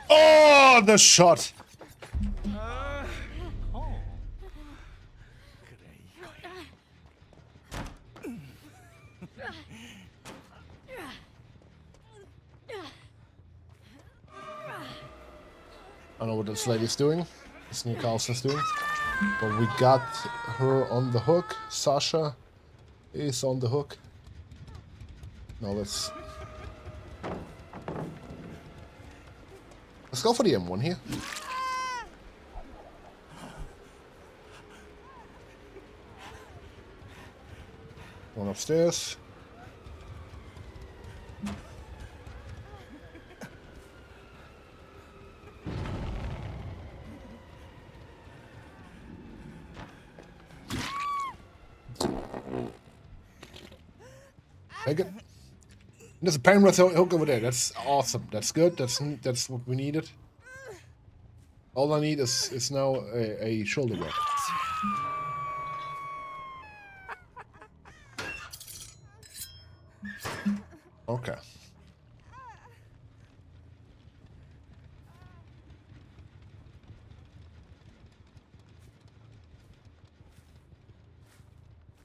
Speaker 1: Oh, the shot. don't know what this lady's doing. This new Carlson's doing. But we got her on the hook. Sasha is on the hook. Now let's go for the M1 here. One upstairs. Take it. There's a pain hook over there. That's awesome. That's good. That's what we needed. All I need is now a shoulder wrap. Okay.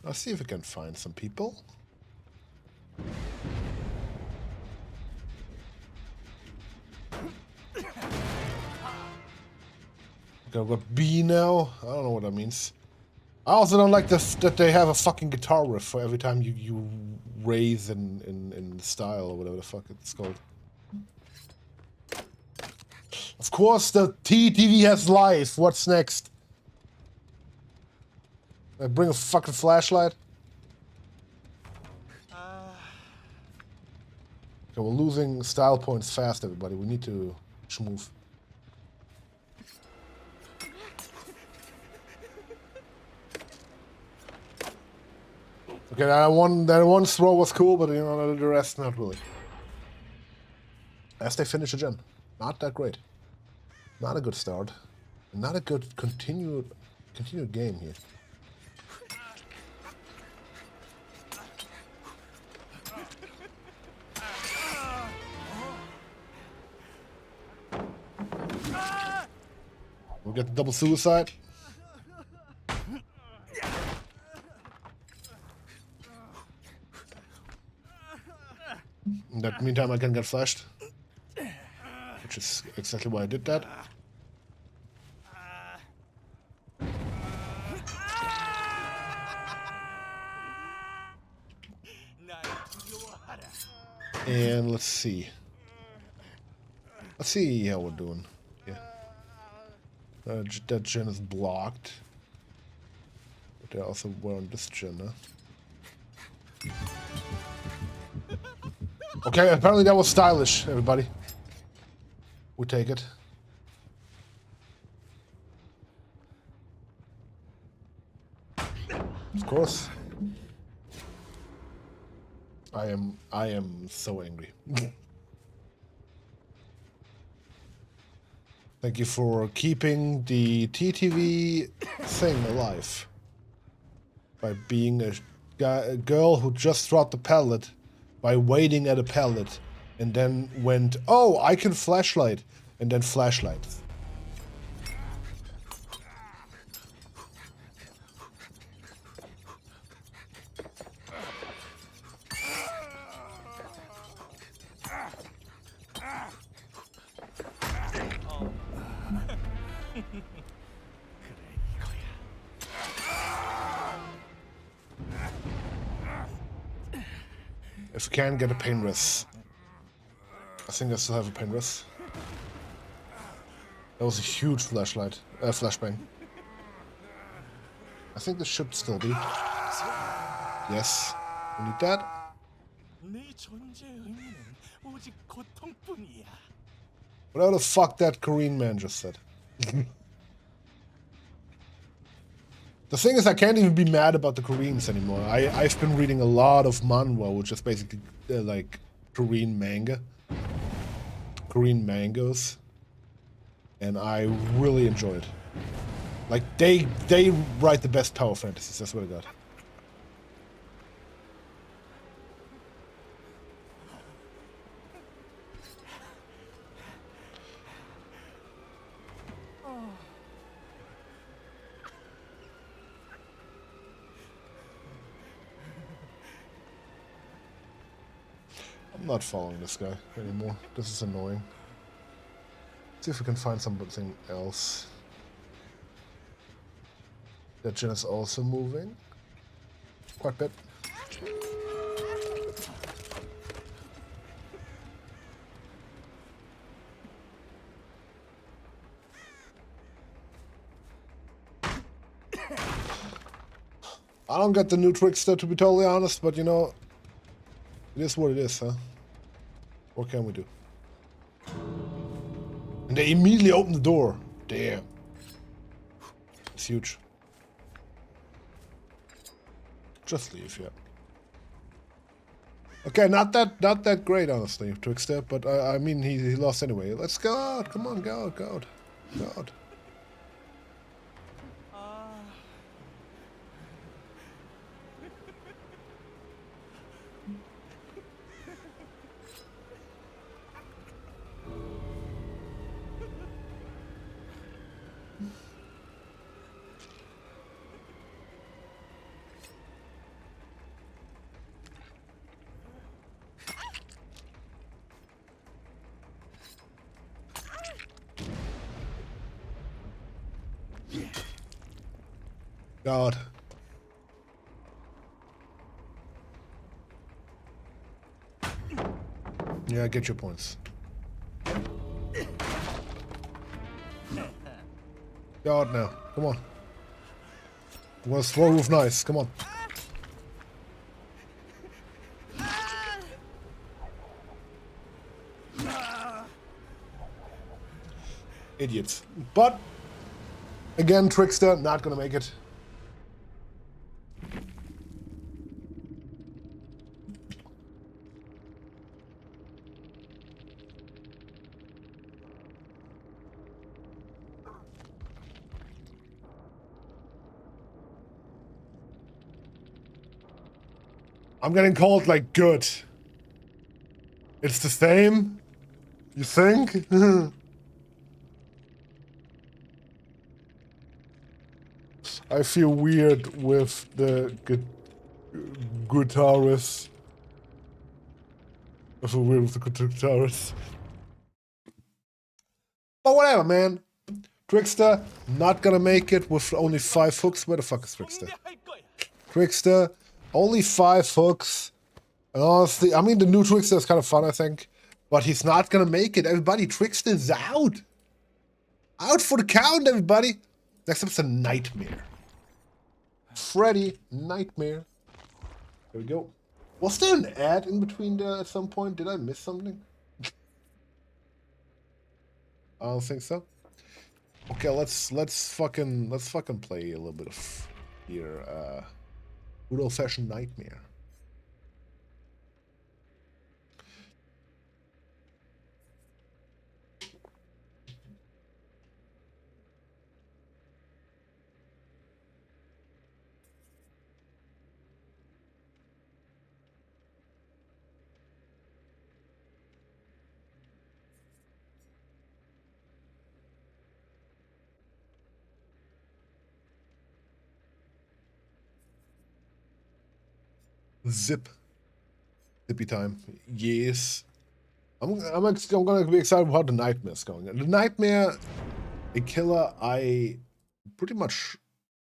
Speaker 1: Let's see if we can find some people. Okay, we've got B now. I don't know what that means. I also don't like this that they have a fucking guitar riff for every time you raise in style or whatever the fuck it's called. Of course, the TTV has life. What's next? I bring a fucking flashlight. Okay, we're losing style points fast, everybody. We need to schmoof. Okay, that one throw was cool, but you know the rest not really. As they finish a gen, not that great. Not a good start. Not a good continued game here. We get the double suicide. In that meantime, I can get flashed, which is exactly why I did that. And let's see. Let's see how we're doing. Yeah. That gen is blocked. But they also were on this gen, huh? Okay, apparently that was stylish, everybody. We take it. Of course. I am so angry. Thank you for keeping the TTV thing alive. By being a girl who just dropped the pallet, by waiting at a pallet, and then went, oh, I can flashlight, and then flashlight. If we can get a pain rest. I think I still have a pain rest. That was a huge flashlight. Flashbang. I think this should still be. Yes. We need that. Whatever the fuck that Korean man just said. The thing is, I can't even be mad about the Koreans anymore. I've been reading a lot of manhwa, which is basically like Korean manga. Korean mangoes. And I really enjoy it. Like, they write the best power fantasies, that's what I got. I'm not following this guy anymore. This is annoying. See if we can find something else. That gen is also moving. Quite a bit. I don't get the new trickster, to be totally honest, but you know, it is what it is, huh? What can we do? And they immediately open the door. Damn. It's huge. Just leave, yeah. Okay, not that great, honestly, trickster, but I mean, he lost anyway. Let's go out. Come on, go out, go out. Go out. God. Yeah, get your points. God, now. Come on. You want to throw roof nice. Come on. Idiots. But, again, trickster, not gonna make it. I'm getting called like good. It's the same? You think? I feel weird with the guitarist. I feel weird with the guitarist. But whatever, man. Trickster, not gonna make it with only 5 hooks. Where the fuck is Trickster? Trickster, only 5 hooks. And honestly, I mean, the new Trickster is kind of fun, I think. But he's not gonna make it. Everybody, Trickster's out. Out for the count, everybody. Next up's a Nightmare. Freddy, Nightmare. There we go. Was there an ad in between there at some point? Did I miss something? I don't think so. Okay, let's fucking play a little bit of here. Good old-fashioned Nightmare. Zippy time. Yes. I'm gonna be excited about how the Nightmare's going. The Nightmare, a killer I pretty much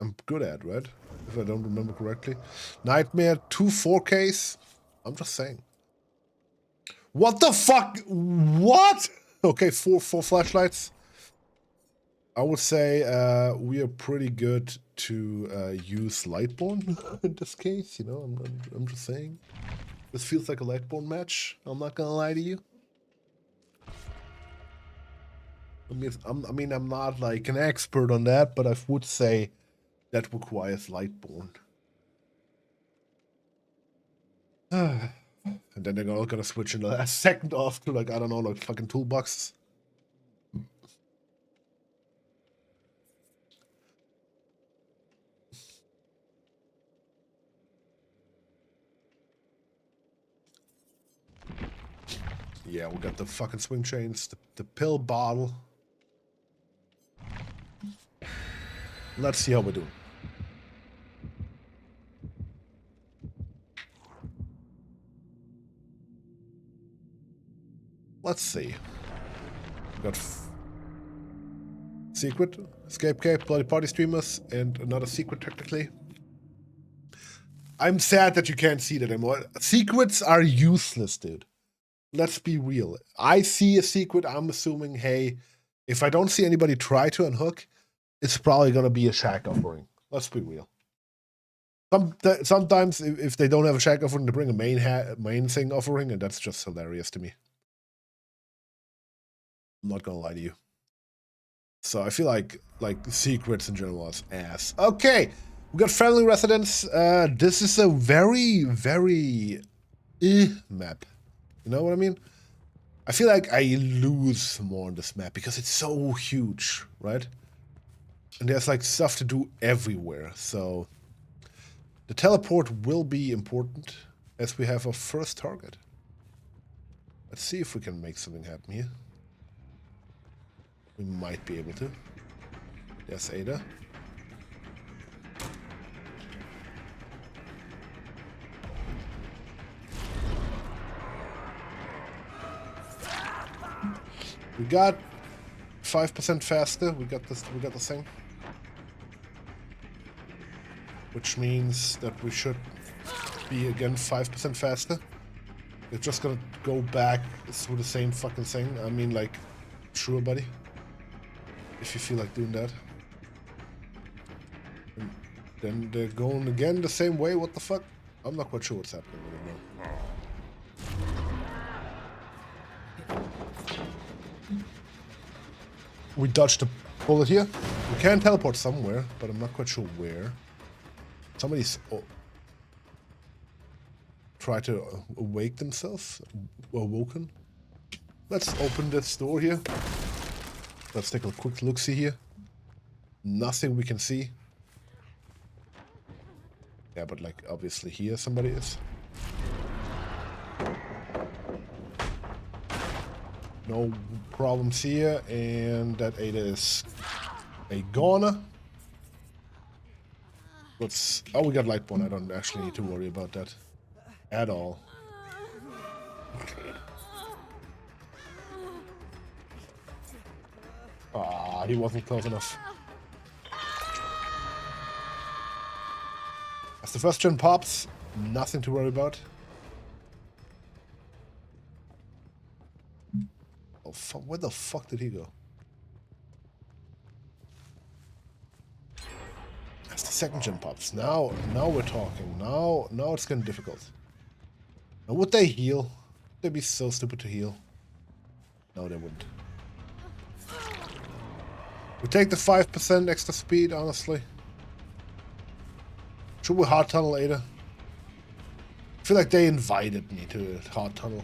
Speaker 1: am good at, right? If I don't remember correctly. Nightmare, 2 4Ks. I'm just saying. What the fuck? What? Okay, four flashlights. I would say we are pretty good to use Lightborn in this case. You know, I'm just saying. This feels like a Lightborn match. I'm not gonna lie to you. I mean, I'm not like an expert on that, but I would say that requires Lightborn. And then they're all gonna switch in the last second off to, like, I don't know, like fucking toolboxes. Yeah, we got the fucking swing chains, the pill bottle. Let's see how we're doing. Let's see. We got Secret, escape cape, bloody party streamers, and another secret technically. I'm sad that you can't see that anymore. Secrets are useless, dude. Let's be real. I see a secret, I'm assuming, hey, if I don't see anybody try to unhook, it's probably gonna be a shack offering. Let's be real. Sometimes if they don't have a shack offering, they bring a main thing offering, and that's just hilarious to me. I'm not gonna lie to you. So I feel like secrets in general is ass. Okay, we got friendly residents. This is a very, very map. You know what I mean? I feel like I lose more on this map because it's so huge, right? And there's like stuff to do everywhere. So the teleport will be important as we have our first target. Let's see if we can make something happen here. We might be able to. There's Ada. We got 5% faster. We got this. We got the thing, which means that we should be again 5% faster. We're just gonna go back through the same fucking thing. I mean, like, sure, buddy. If you feel like doing that. And then they're going again the same way. What the fuck? I'm not quite sure what's happening anymore. We dodged a bullet here. We can teleport somewhere, but I'm not quite sure where. Somebody's try to awake themselves. Awoken. Let's open this door here. Let's take a quick look-see here. Nothing we can see. Yeah, but like obviously here somebody is. No problems here, and that Ada is a goner. Let's. Oh, we got light one. I don't actually need to worry about that at all. Ah, he wasn't close enough. As the first gen pops, nothing to worry about. Oh, where the fuck did he go? As the second gen pops, now we're talking. Now it's getting difficult. Now, would they heal? They'd be so stupid to heal. No, they wouldn't. We take the 5% extra speed, honestly. Should we hard tunnel Ada? I feel like they invited me to hard tunnel.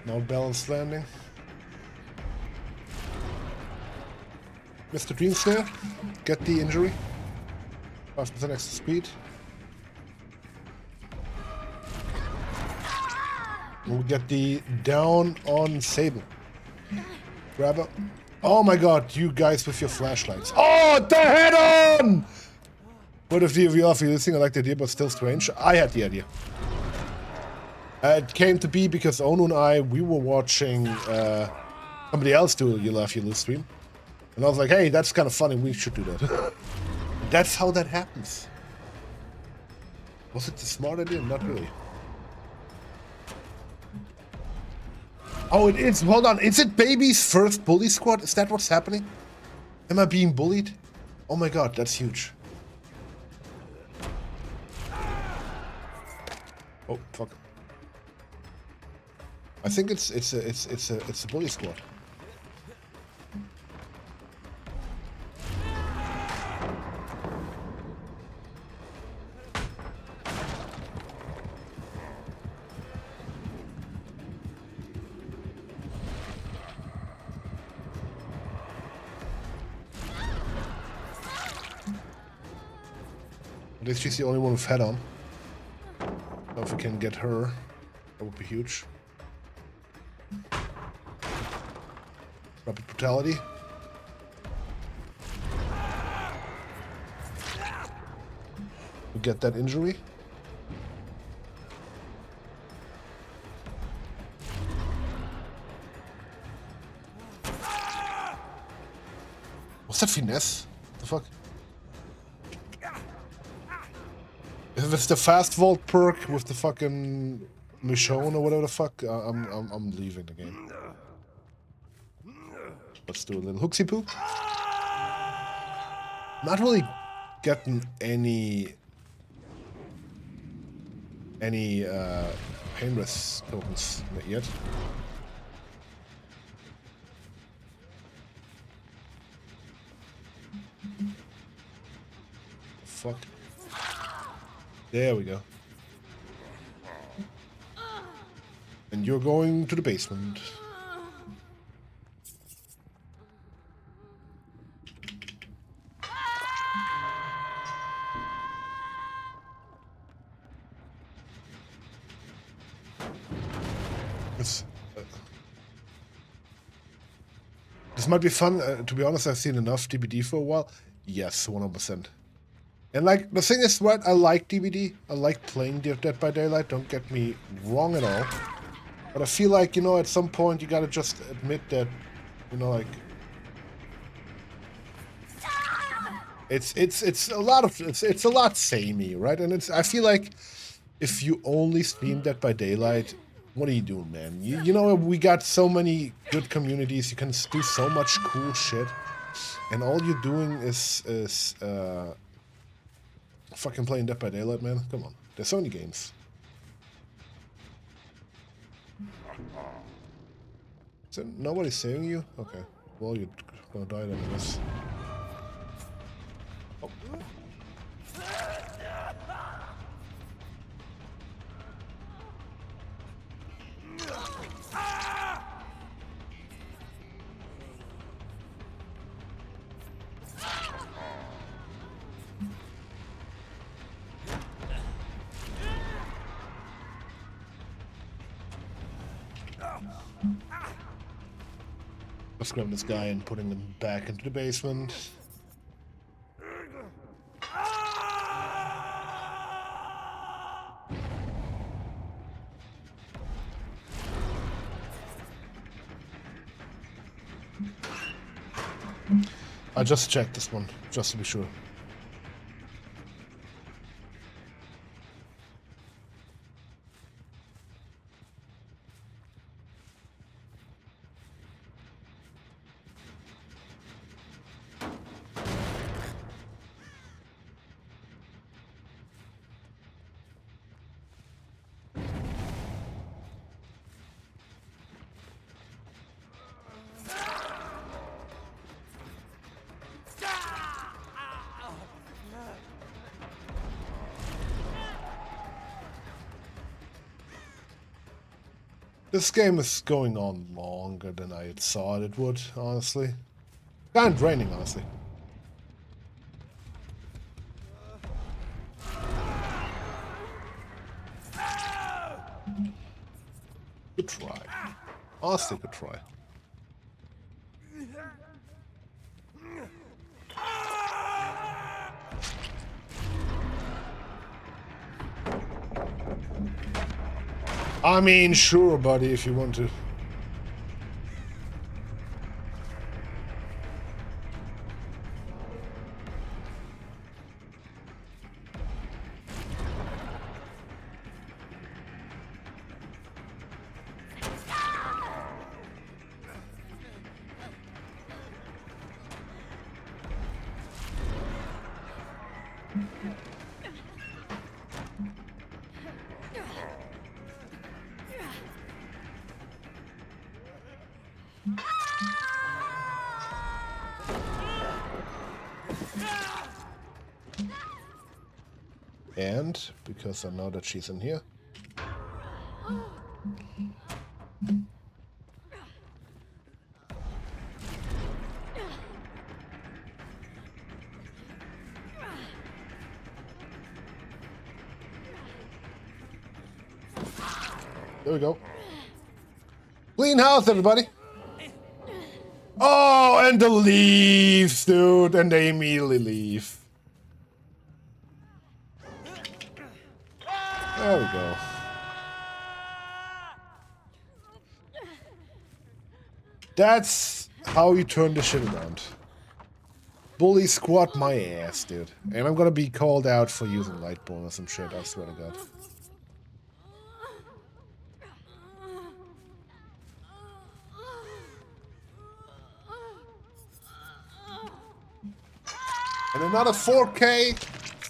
Speaker 1: No balanced landing. Mr. Dream Snare, get the injury. 5% extra speed. We'll get the down on Sable. Grab her. Oh my god, you guys with your flashlights. Oh, the head on! What if the VR for listening? I like the idea, but still strange. I had the idea. It came to be because Onu and I, we were watching somebody else do a You Laugh, You Lose stream. And I was like, hey, that's kind of funny, we should do that. That's how that happens. Was it a smart idea? Not really. Oh, it is. Hold on. Is it Baby's first bully squad? Is that what's happening? Am I being bullied? Oh my god, that's huge. Oh, fuck. I think it's a bully squad. At least she's the only one with head on. So if we can get her, that would be huge. Rapid brutality. We get that injury. What's that finesse? The fuck? If it's the fast vault perk with the fucking Michonne or whatever the fuck, I'm leaving the game. Let's do a little hooksy poo. Not really getting any painless tokens yet. Fuck. There we go. And you're going to the basement. This might be fun. To be honest, I've seen enough DBD for a while. Yes, 100%. And like, the thing is, right, I like DBD. I like playing Dead by Daylight, don't get me wrong at all. But I feel like, you know, at some point you gotta just admit that, you know, like... It's a lot samey, right? And I feel like if you only stream Dead by Daylight, what are you doing, man? You know, we got so many good communities, you can do so much cool shit. And all you're doing is fucking playing Dead by Daylight, man. Come on. There's so many games. Is there nobody saving you? Okay. Well, you're gonna die then, I guess. Oh. Let's grab this guy and putting him back into the basement. I just checked this one, just to be sure. This game is going on longer than I thought it would, honestly. Kind of draining, honestly. Good try. Honestly, good try. I mean, sure, buddy, if you want to. And because I know that she's in here. There we go. Clean house, everybody. Oh, and the leaves, dude. And they immediately leave. There we go. That's how you turn the shit around. Bully squat my ass, dude. And I'm gonna be called out for using light bone or some shit, I swear to God. And another 4K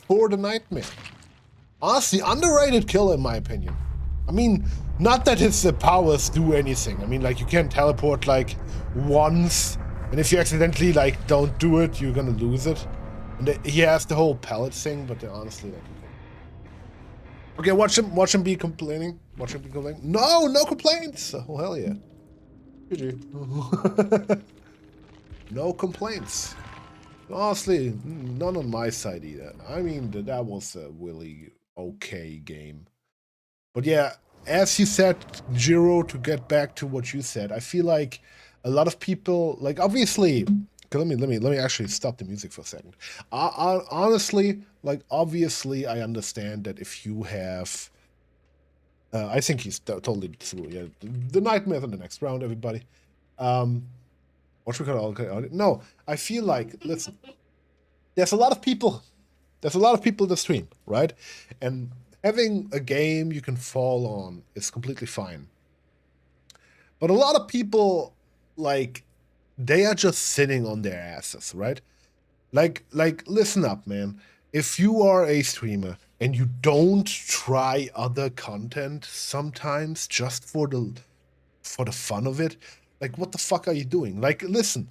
Speaker 1: for the Nightmare. Honestly, underrated killer in my opinion. I mean, not that his powers do anything. I mean, like, you can teleport, like, once, and if you accidentally, like, don't do it, you're gonna lose it. And he has the whole pallet thing, but honestly, like... Okay, watch him be complaining. Watch him be complaining. No complaints! Oh, hell yeah. GG. No complaints. Honestly, none on my side either. I mean, that was a really okay game. But yeah, as you said, Jiro, to get back to what you said, I feel like a lot of people, like, obviously, let me actually stop the music for a second. Honestly, like, obviously, I understand that if you have, I think he's totally through. Yeah, the Nightmare in the next round, everybody. What should we call it? No, I feel like, listen, there's a lot of people that stream, right? And having a game you can fall on is completely fine. But a lot of people, like, they are just sitting on their asses, right? Like, listen up, man. If you are a streamer and you don't try other content sometimes just for the fun of it, like, what the fuck are you doing? Like, listen,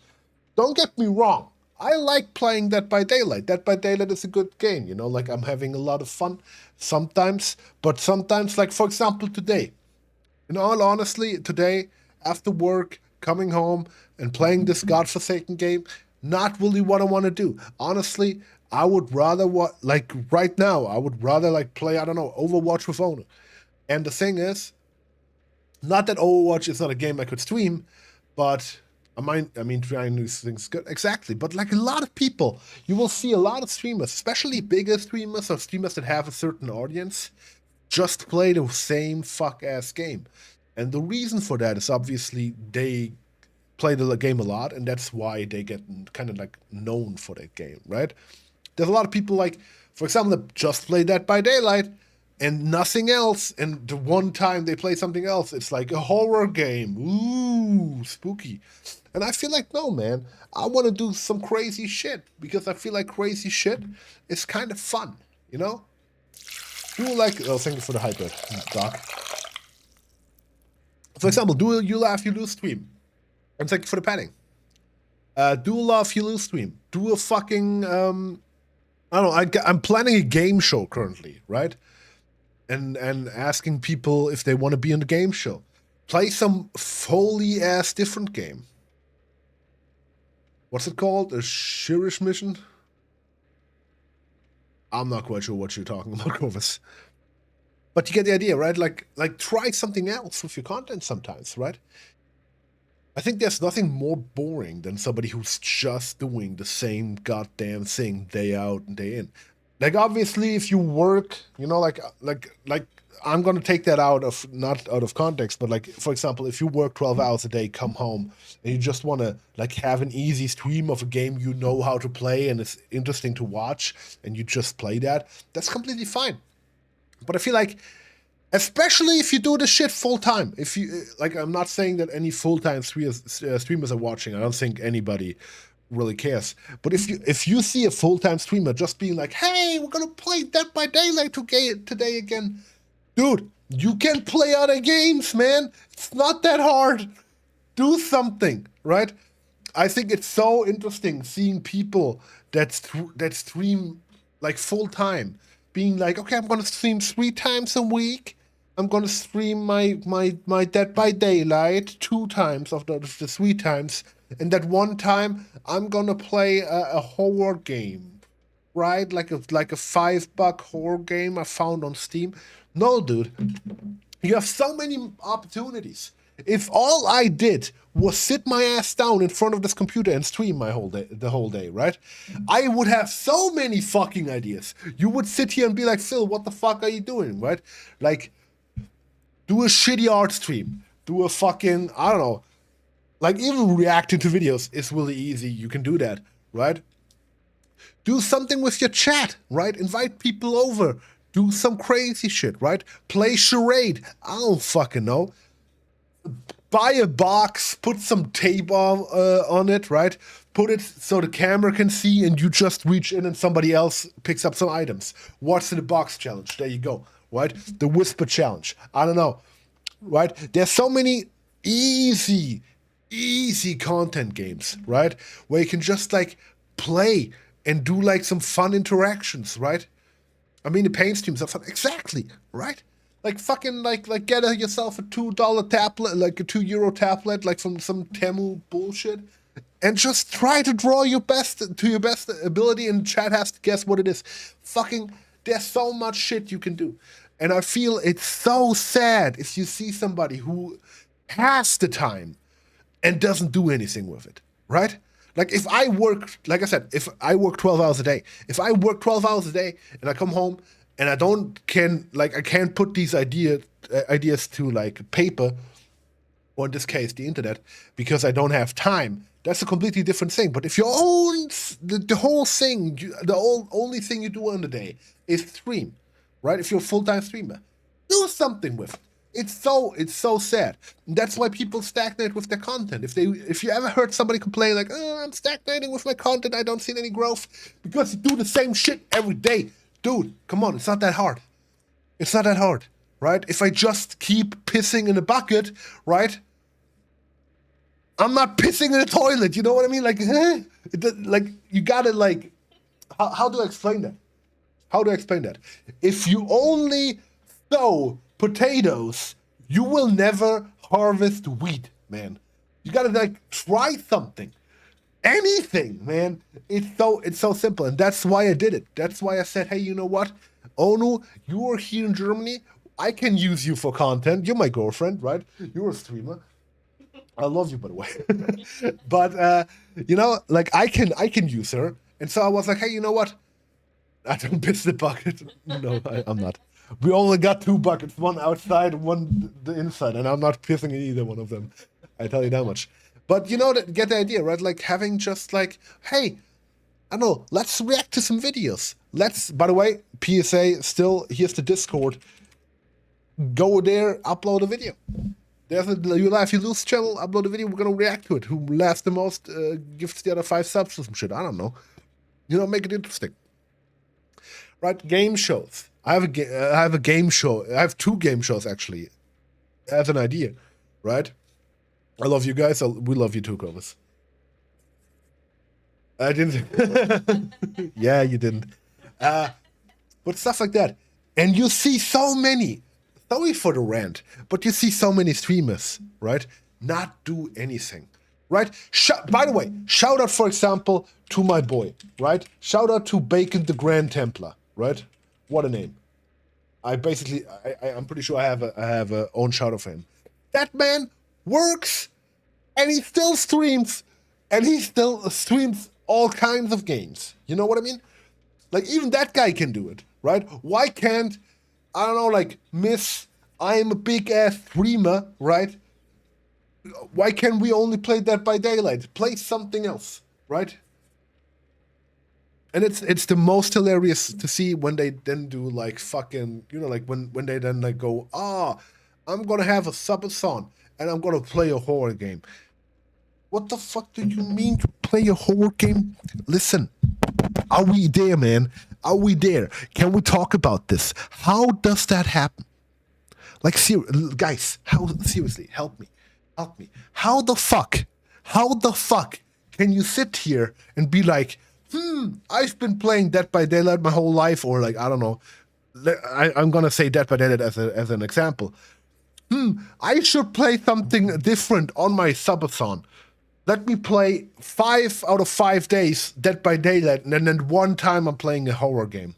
Speaker 1: don't get me wrong. I like playing Dead by Daylight. Dead by Daylight is a good game, you know, like, I'm having a lot of fun sometimes, but sometimes, like, for example, today, in all honesty, today, after work, coming home and playing this godforsaken game, not really what I want to do. Honestly, I would rather, like, right now, I would rather, like, play, I don't know, Overwatch with Owner. And the thing is, not that Overwatch is not a game I could stream, but I mean, trying new things good. Exactly. But like a lot of people, you will see a lot of streamers, especially bigger streamers or streamers that have a certain audience, just play the same fuck-ass game. And the reason for that is obviously they play the game a lot, and that's why they get kind of like known for that game, right? There's a lot of people like, for example, that just play Dead by Daylight and nothing else, and the one time they play something else, it's like a horror game. Ooh, spooky. And I feel like, no, man, I want to do some crazy shit, because I feel like crazy shit is kind of fun, you know? Do like, oh, thank you for the hyper, Doc. For example, do You Laugh, You Lose stream. And thank you for the padding. Do a Laugh, You Lose stream. Do a fucking, I don't know, I'm planning a game show currently, right? And asking people if they want to be in the game show. Play some fully ass different game. What's it called? A Shirish mission? I'm not quite sure what you're talking about, Corvus. But you get the idea, right? Like try something else with your content sometimes, right? I think there's nothing more boring than somebody who's just doing the same goddamn thing day out and day in. Like, obviously, if you work, you know, like I'm gonna take that not out of context, but like, for example, if you work 12 hours a day, come home, and you just wanna like have an easy stream of a game you know how to play and it's interesting to watch, and you just play that, that's completely fine. But I feel like, especially if you do the shit full time, if you like, I'm not saying that any full time streamers are watching. I don't think anybody really cares. But if you see a full-time streamer just being like, hey, we're gonna play Dead by Daylight today again, dude, you can play other games, man. It's not that hard. Do something, right? I think it's so interesting seeing people that stream like full-time, being like, okay, I'm gonna stream 3 times a week. I'm gonna stream my Dead by Daylight 2 times of the 3 times. And that one time, I'm gonna play a horror game, right? Like a $5 horror game I found on Steam. No, dude. You have so many opportunities. If all I did was sit my ass down in front of this computer and stream the whole day, right? I would have so many fucking ideas. You would sit here and be like, Phil, what the fuck are you doing, right? Like, do a shitty art stream. Do a fucking, I don't know. Like, even reacting to videos is really easy. You can do that, right? Do something with your chat, right? Invite people over. Do some crazy shit, right? Play charade. I don't fucking know. Buy a box, put some tape on it, right? Put it so the camera can see and you just reach in and somebody else picks up some items. What's in the box challenge? There you go, right? The whisper challenge. I don't know, right? There's so many easy content games, right? Where you can just like play and do like some fun interactions, right? I mean, the paint streams are fun. Exactly, right? Like fucking like get yourself a $2 tablet, like a €2 tablet, like from some Temu bullshit, and just try to draw your best to your best ability, and chat has to guess what it is. Fucking, there's so much shit you can do, and I feel it's so sad if you see somebody who has the time and doesn't do anything with it, right? Like if I work, like I said, if I work 12 hours a day, if I work 12 hours a day and I come home and I can't put these ideas to like paper, or in this case, the internet, because I don't have time, that's a completely different thing. But if you own the whole thing, only thing you do on the day is stream, right? If you're a full-time streamer, do something with it. It's so sad. And that's why people stagnate with their content. If you ever heard somebody complain like, oh, I'm stagnating with my content, I don't see any growth, because you do the same shit every day. Dude, come on, it's not that hard. It's not that hard, right? If I just keep pissing in a bucket, right? I'm not pissing in the toilet, you know what I mean? Like, like you gotta like, how do I explain that? How do I explain that? If you only sow potatoes, you will never harvest wheat, man. You gotta like try something. Anything, man. It's so simple. And that's why I did it. That's why I said, hey, you know what? Onu, you are here in Germany. I can use you for content. You're my girlfriend, right? You're a streamer. I love you, by the way. But you know, like I can use her. And so I was like, hey, you know what? I don't piss the bucket. No, I'm not. We only got 2 buckets, one outside, one the inside, and I'm not pissing in either one of them. I tell you that much. But you know, get the idea, right? Like having just like, hey, I don't know, let's react to some videos. By the way, PSA, still, here's the Discord. Go there, upload a video. There's a You Laugh, You Lose channel, upload a video, we're gonna react to it. Who laughs the most gives the other 5 subs or some shit. I don't know. You know, make it interesting. Right? Game shows. I have a game show. I have 2 game shows actually, as an idea, right? I love you guys. We love you too, Clovis. I didn't. Yeah, you didn't. But stuff like that. And you see so many. Sorry for the rant, but you see so many streamers, right? Not do anything, right? By the way, shout out, for example, to my boy, right? Shout out to Bacon the Grand Templar, right? What a name. I'm pretty sure I have a own shout out for him. That man works, and he still streams, all kinds of games. You know what I mean? Like, even that guy can do it, right? Why can't, I don't know, like, I am a big ass streamer, right? Why can't we only play Dead by Daylight? Play something else, right? And it's the most hilarious to see when they then do like fucking, you know, like when they then like go, I'm gonna have a subathon and I'm gonna play a horror game. What the fuck do you mean to play a horror game? Listen, are we there, man? Are we there? Can we talk about this? How does that happen? Like, guys, seriously, help me. How the fuck can you sit here and be like, I've been playing Dead by Daylight my whole life, or like, I don't know, I'm gonna say Dead by Daylight as an example. I should play something different on my subathon. Let me play 5 out of 5 days Dead by Daylight, and then one time I'm playing a horror game.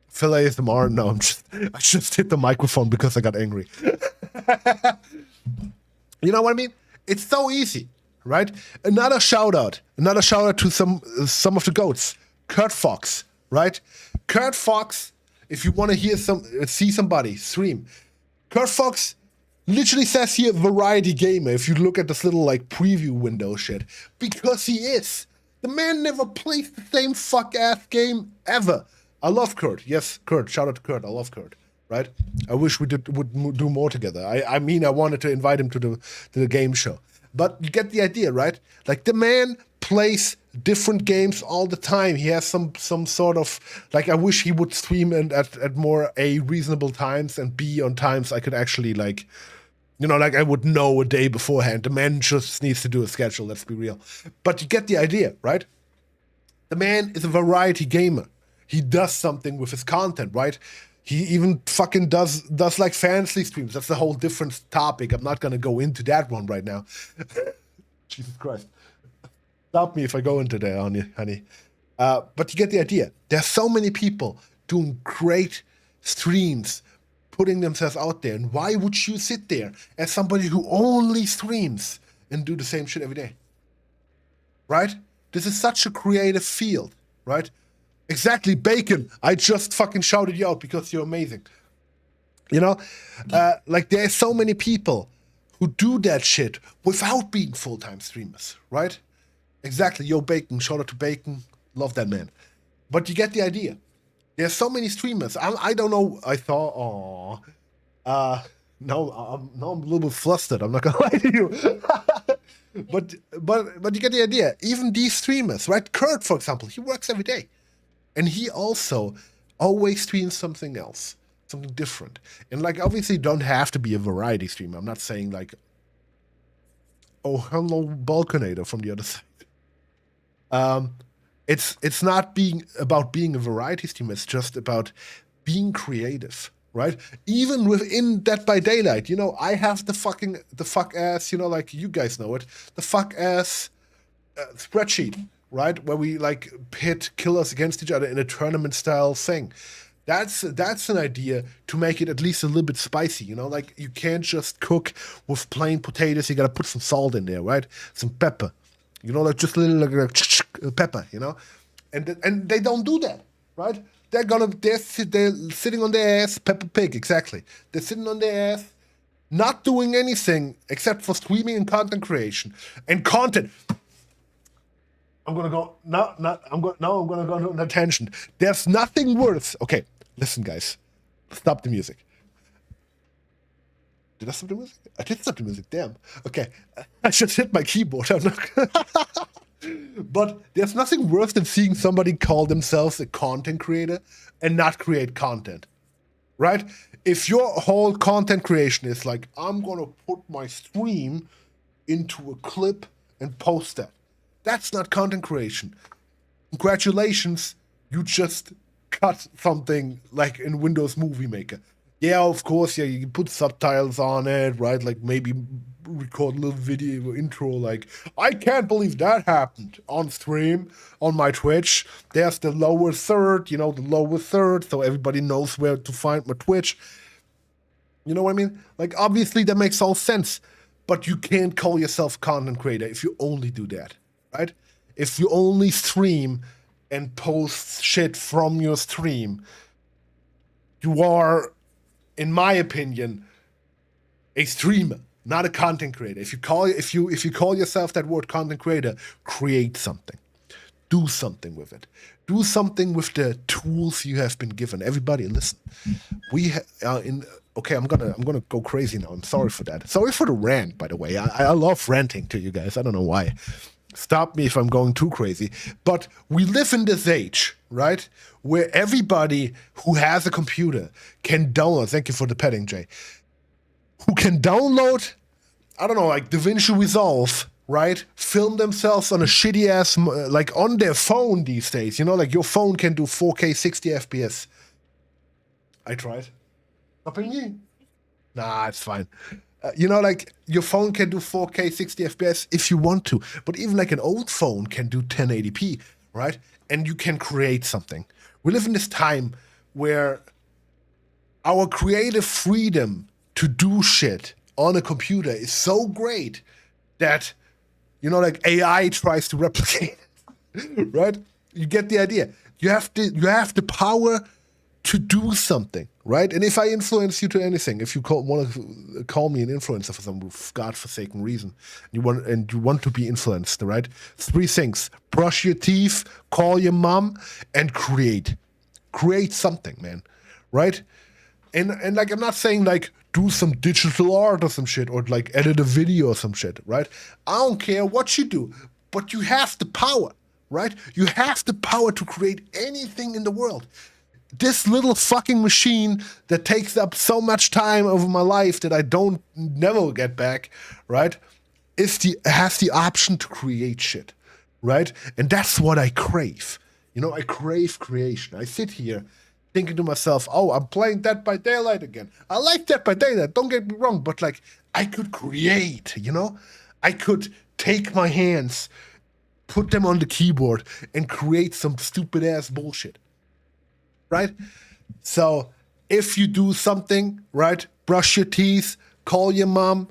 Speaker 1: Phil ASMR. No, I just hit the microphone because I got angry. You know what I mean? It's so easy, right? Another shout out to some of the goats. Kurt Fox, right? Kurt Fox, if you want to see somebody stream, Kurt Fox literally says he a variety gamer if you look at this little like preview window shit. Because he is. The man never plays the same fuck-ass game ever. I love Kurt. Yes, Kurt. Shout out to Kurt. I love Kurt. Right? I wish would do more together. I mean, I wanted to invite him to the game show. But you get the idea, right? Like, the man plays different games all the time. He has some sort of, like, I wish he would stream at more A, reasonable times, and B, on times I could actually, like, you know, like I would know a day beforehand. The man just needs to do a schedule, let's be real. But you get the idea, right? The man is a variety gamer. He does something with his content, right? He even fucking does like fantasy streams. That's a whole different topic. I'm not gonna go into that one right now. Jesus Christ. Stop me if I go into there, honey. But you get the idea. There's so many people doing great streams, putting themselves out there. And why would you sit there as somebody who only streams and do the same shit every day? Right? This is such a creative field, right? Exactly, Bacon. I just fucking shouted you out because you're amazing. You know? Like, there's so many people who do that shit without being full-time streamers, right? Exactly, yo, Bacon. Shout out to Bacon. Love that man. But you get the idea. There's so many streamers. I don't know. I thought, now I'm a little bit flustered. I'm not gonna lie to you. but you get the idea. Even these streamers, right? Kurt, for example, he works every day, and he also always streams something else, something different. And like, obviously, you don't have to be a variety streamer. I'm not saying like, oh, hello, Balkanator from the other side. It's not about being a variety streamer. It's just about being creative, right? Even within Dead by Daylight, you know, I have the fuck ass, you know, like you guys know it, the fuck ass spreadsheet, right? Where we like pit killers against each other in a tournament style thing. That's an idea to make it at least a little bit spicy, you know? Like, you can't just cook with plain potatoes. You gotta put some salt in there, right? Some pepper. You know, like just a little like pepper, you know, and they don't do that, right? They're sitting on their ass, Peppa Pig, exactly. They're sitting on their ass, not doing anything except for streaming and content creation and content. I'm gonna go I'm gonna go on a tangent. There's nothing worse. Okay, listen, guys, stop the music. Did I stop the music? I did stop the music. Damn. Okay. I should hit my keyboard. I'm not. But there's nothing worse than seeing somebody call themselves a content creator and not create content. Right? If your whole content creation is like, I'm going to put my stream into a clip and post that. That's not content creation. Congratulations. You just cut something like in Windows Movie Maker. Yeah, of course, yeah, you can put subtitles on it, right? Like, maybe record a little video intro, like, I can't believe that happened on stream, on my Twitch. There's the lower third, you know, so everybody knows where to find my Twitch. You know what I mean? Like, obviously, that makes all sense, but you can't call yourself content creator if you only do that, right? If you only stream and post shit from your stream, you are, in my opinion, a streamer, not a content creator. If you call yourself that word content creator, create something. Do something with it. Do something with the tools you have been given. Everybody, listen. Okay, I'm gonna go crazy now. I'm sorry for that. Sorry for the rant, by the way. I love ranting to you guys. I don't know why. Stop me if I'm going too crazy. But we live in this age, right, where everybody who has a computer can download. Thank you for the petting, Jay. Who can download, I don't know, like DaVinci Resolve, right? Film themselves on a shitty ass, like on their phone these days. You know, like your phone can do 4K 60 FPS. I tried. Nothing new. Nah, it's fine. You know, like your phone can do 4K 60 FPS if you want to, but even like an old phone can do 1080p, right? And you can create something. We live in this time where our creative freedom to do shit on a computer is so great that, like AI tries to replicate it, right? You get the idea. You have the power to do something, right? And if I influence you to anything, if you want to call me an influencer for some godforsaken reason, you want to be influenced, right? 3 things: brush your teeth, call your mom, and create something, man, right? And like, I'm not saying like do some digital art or some shit, or like edit a video or some shit, right? I don't care what you do, but you have the power, right? You have the power to create anything in the world. This little fucking machine that takes up so much time over my life that I don't never get back, right? Has the option to create shit, right? And that's what I crave. I crave creation. I sit here thinking to myself, oh, I'm playing Dead by Daylight again. I like Dead by Daylight, don't get me wrong, but like, I could create, I could take my hands, put them on the keyboard, and create some stupid ass bullshit, right? So if you do something, right, brush your teeth, call your mom.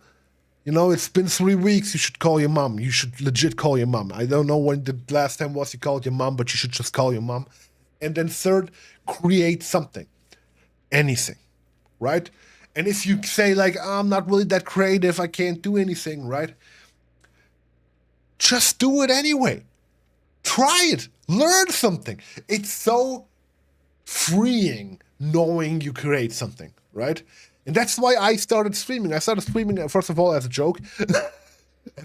Speaker 1: It's been 3 weeks. You should call your mom. You should legit call your mom. I don't know when the last time was you called your mom, but you should just call your mom. And then third, create something, anything, right? And if you say like, I'm not really that creative, I can't do anything, right? Just do it anyway. Try it. Learn something. It's so freeing knowing you create something, right? And that's why I started streaming. I started streaming, first of all, as a joke.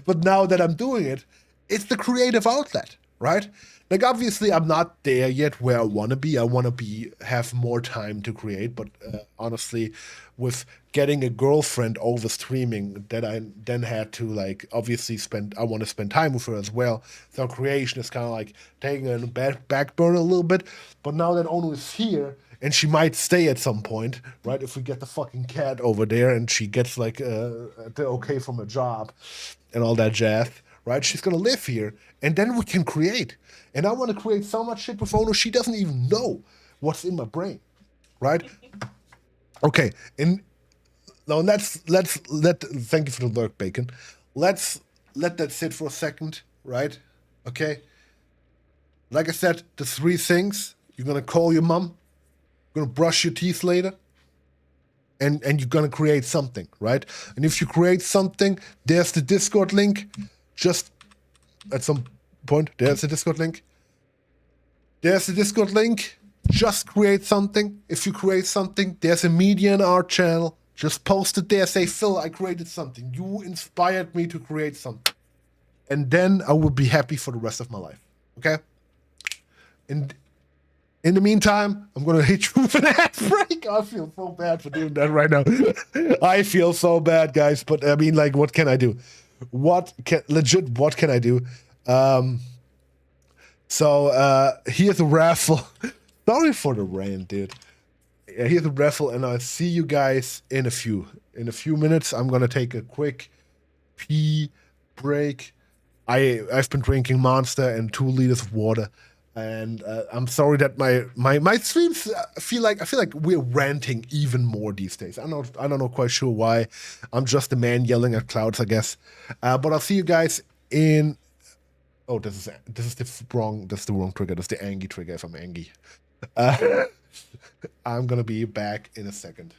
Speaker 1: But now that I'm doing it, it's the creative outlet, right? Like, obviously, I'm not there yet where I want to be. I want to have more time to create. But honestly, with getting a girlfriend over streaming, that I then had to, like, obviously I want to spend time with her as well. So creation is kind of like taking a back burner a little bit. But now that Onu is here, and she might stay at some point, right? If we get the fucking cat over there and she gets like the okay from a job and all that jazz, right? She's gonna live here, and then we can create. And I want to create so much shit with Ono. She doesn't even know what's in my brain, right? Okay, and now thank you for the lurk, Bacon. Let's let that sit for a second, right? Okay. Like I said, the 3 things: you're gonna call your mom, you're gonna brush your teeth later, and you're gonna create something, right? And if you create something, there's the Discord link. Just at some point, there's the Discord link. There's the Discord link. Just create something. If you create something, there's a media and art channel. Just post it there. Say, Phil, I created something. You inspired me to create something. And then I will be happy for the rest of my life. Okay? And in the meantime, I'm going to hit you with an ad break. I feel so bad for doing that right now. I feel so bad, guys. But I mean, like, what can I do? What can I do? So here's a raffle. Sorry for the rant, dude. Here's a raffle, and I'll see you guys in a few minutes. I'm gonna take a quick pee break. I've been drinking Monster and 2 liters of water, and I'm sorry that my streams I feel like we're ranting even more these days. I don't know quite sure why. I'm just a man yelling at clouds, I guess. But I'll see you guys in. Oh, this is the wrong trigger. That's the Angie trigger. If I'm Angie, I'm gonna be back in a second.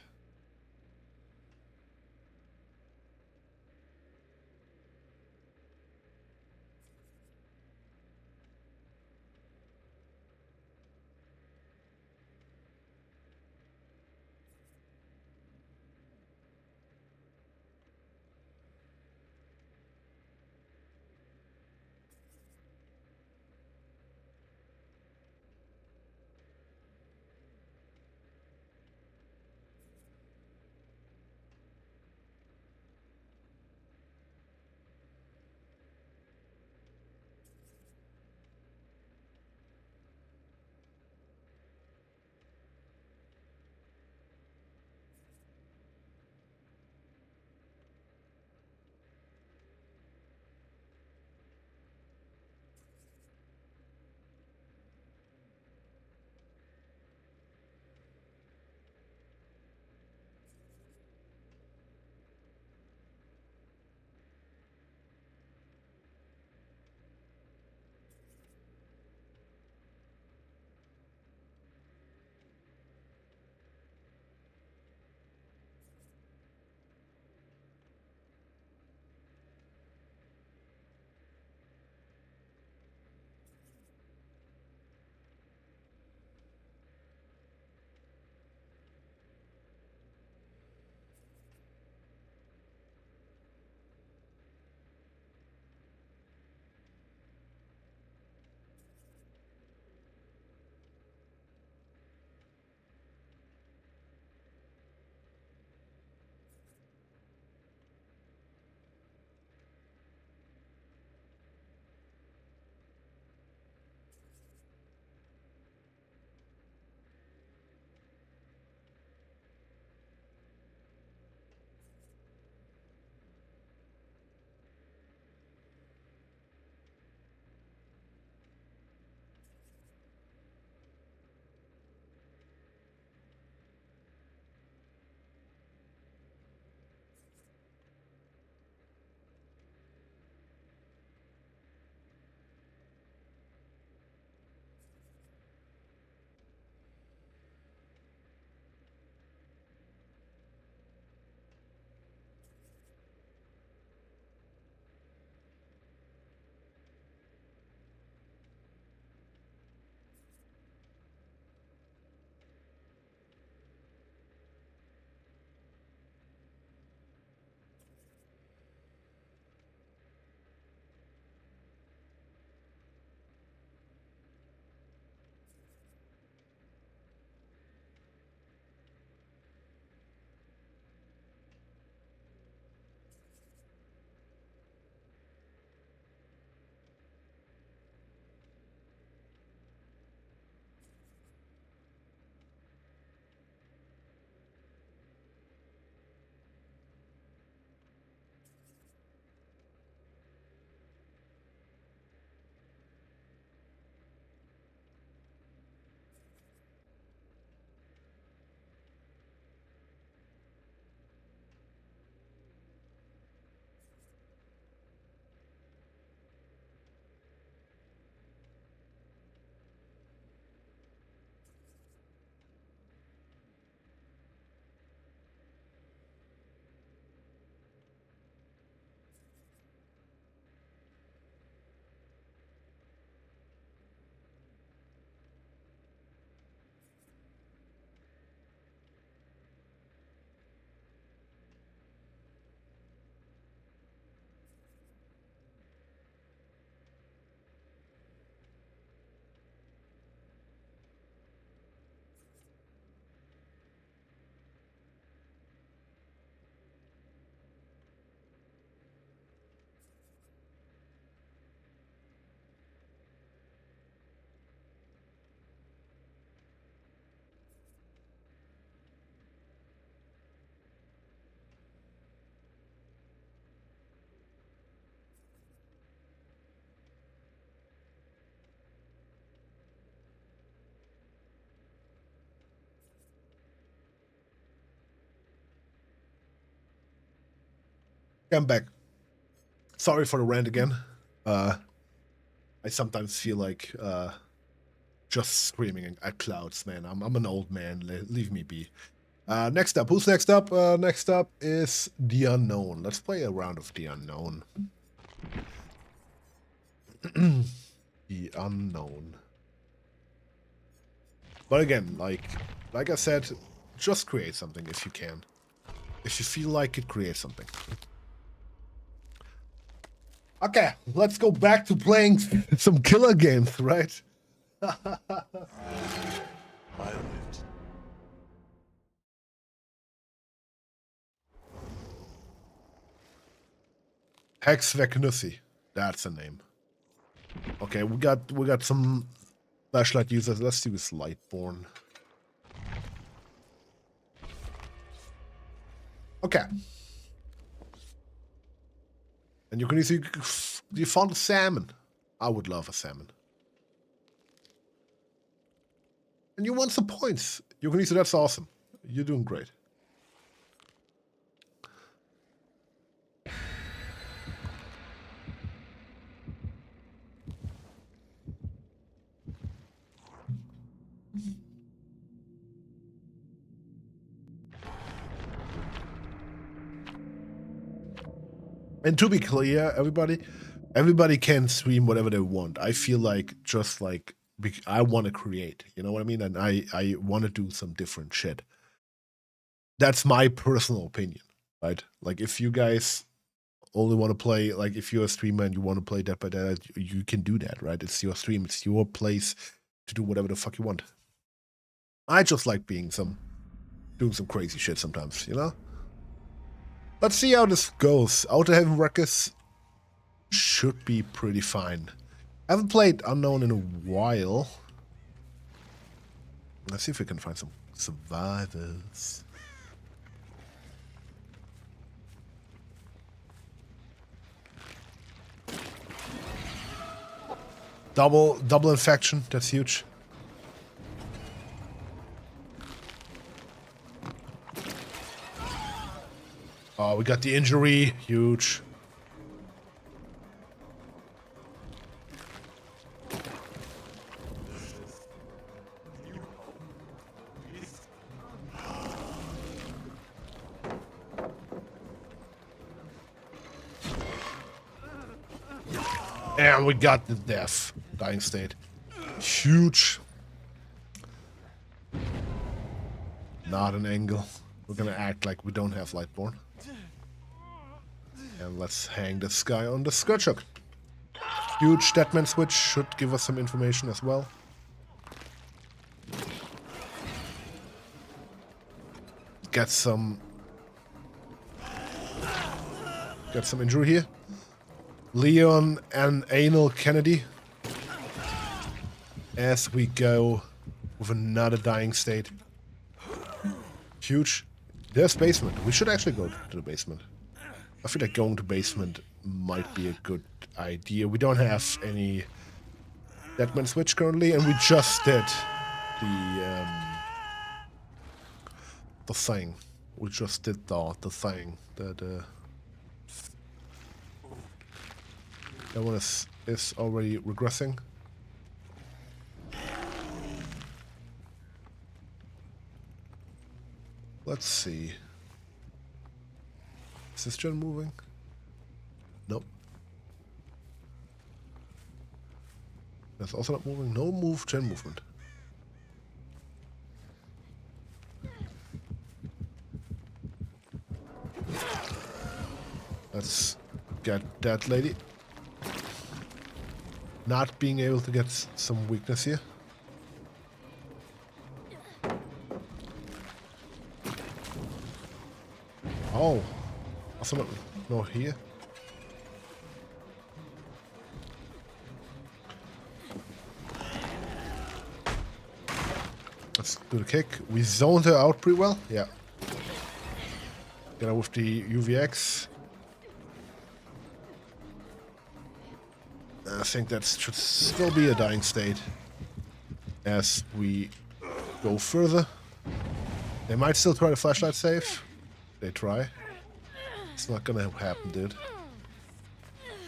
Speaker 1: I'm back. Sorry for the rant again. I sometimes feel like just screaming at clouds, man. I'm an old man. Leave me be. Next up, who's next up? Next up is The Unknown. Let's play a round of The Unknown. The Unknown. But again, like I said, just create something if you can. If you feel like it, create something. Okay, let's go back to playing some killer games, right? Hexveknussi. That's a name. Okay, we got some flashlight users. Let's use Lightborn. Okay. And you can easily... You found a salmon. I would love a salmon. And you want some points. You can easily... That's awesome. You're doing great. And to be clear, everybody can stream whatever they want. I feel like just like I want to create, you know what I mean? And I want to do some different shit. That's my personal opinion, right? Like if you guys only want to play, like if you're a streamer and you want to play Dead by Daylight, you can do that, right? It's your stream, it's your place to do whatever the fuck you want. I just like doing some crazy shit sometimes, you know? Let's see how this goes. Outer Heaven Ruckus should be pretty fine. I haven't played Unknown in a while. Let's see if we can find some survivors. Double infection, that's huge. Oh, we got the injury. Huge. And we got the death. Dying state. Huge. Not an angle. We're gonna act like we don't have Lightborn. And let's hang this guy on the Scourge Hook. Huge Deadman switch should give us some information as well. Get some injury here. Leon and Anal Kennedy. As we go with another dying state. Huge. There's basement. We should actually go to the basement. I feel like going to basement might be a good idea. We don't have any Deadman switch currently, and we just did the thing. We just did the thing. That one is already regressing. Let's see. Is this gen moving? Nope. That's also not moving. No gen movement. Let's get that lady. Not being able to get some weakness here. Oh. Also no here. Let's do the kick. We zoned her out pretty well. Yeah. Get her with the UVX. I think that should still be a dying state as we go further. They might still try the flashlight save. They try. It's not gonna happen, dude.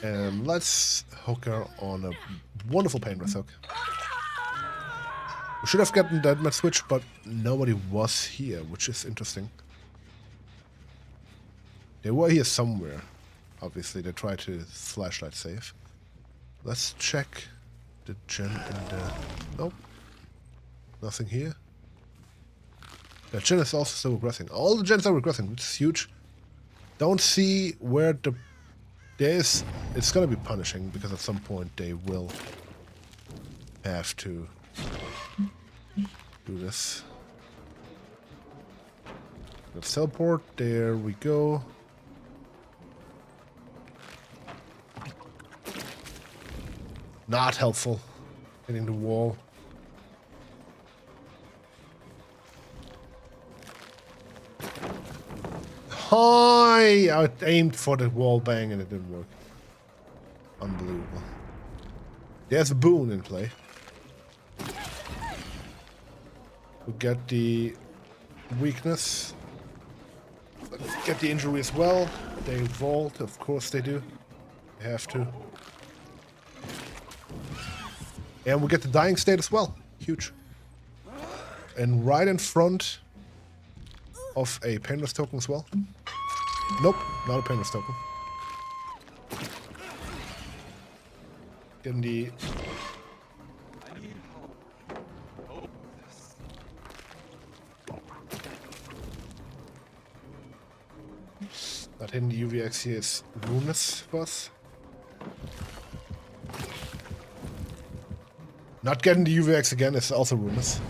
Speaker 1: And let's hook her on a wonderful painless hook. We should have gotten that match switch, but nobody was here, which is interesting. They were here somewhere. Obviously, they tried to flashlight save. Let's check the gen in the... Nope. Nothing here. The gen is also still regressing. All the gens are regressing, which is huge. Don't see where the... There's... It's gonna be punishing, because at some point they will have to do this. Let's teleport. There we go. Not helpful. Hitting the wall. Hi! I aimed for the wall bang and it didn't work. Unbelievable. There's a boon in play. We get the weakness. Let's get the injury as well. They vault, of course they do. They have to. And we get the dying state as well. Huge. And right in front of a painless token as well. Nope, not a painless token. Getting the... Not hitting the UVX here is ruinous for us. Not getting the UVX again is also ruinous.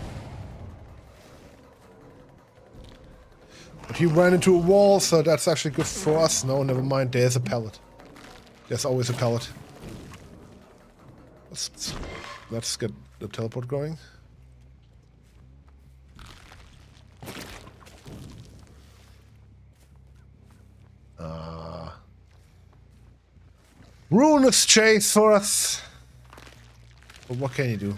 Speaker 1: But he ran into a wall, so that's actually good for us. No, never mind. There's a pellet. There's always a pellet. Let's get the teleport going. Ruinous chase for us. But what can you do?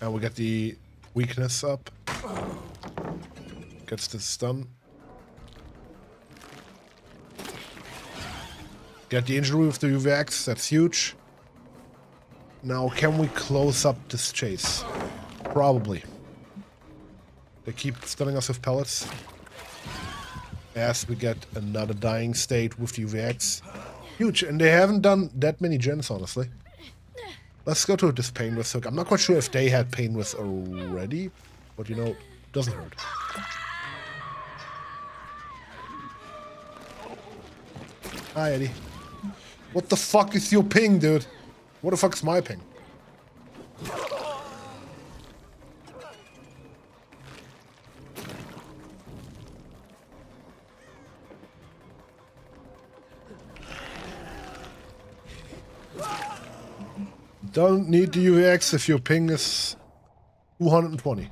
Speaker 1: And we get the weakness up. Gets the stun. Get the injury with the UVX, that's huge. Now, can we close up this chase? Probably. They keep stunning us with pellets. As we get another dying state with the UVX. Huge, and they haven't done that many gens, honestly. Let's go to this painless hook. I'm not quite sure if they had painless already, but you know, doesn't hurt. Hi, Eddie. What the fuck is your ping, dude? What the fuck is my ping? Don't need the UVX if your ping is 220.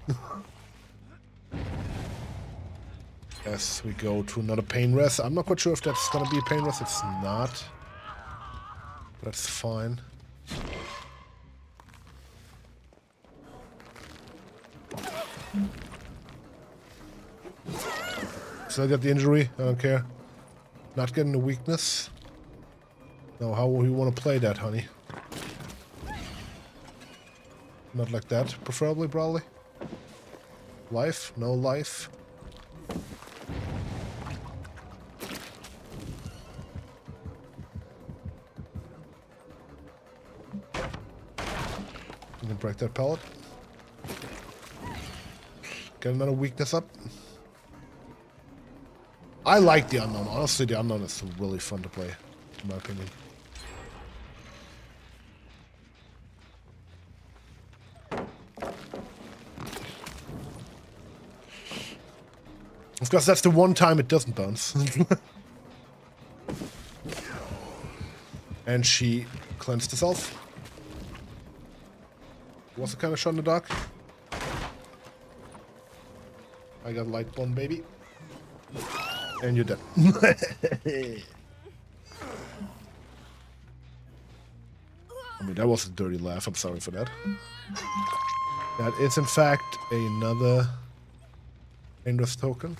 Speaker 1: As we go to another pain rest. I'm not quite sure if that's gonna be a pain rest. It's not. That's fine. So I got the injury. I don't care. Not getting the weakness. Now, how will you want to play that, honey? Not like that, preferably, probably. Life? No life. You can break that pellet. Get another weakness up. I like the unknown. Honestly, the unknown is really fun to play, in my opinion. Of course, that's the one time it doesn't bounce. And she cleansed herself. Was it kind of shot in the dark? I got light bomb, baby. And you're dead. I mean, that was a dirty laugh. I'm sorry for that. That is in fact another dangerous token.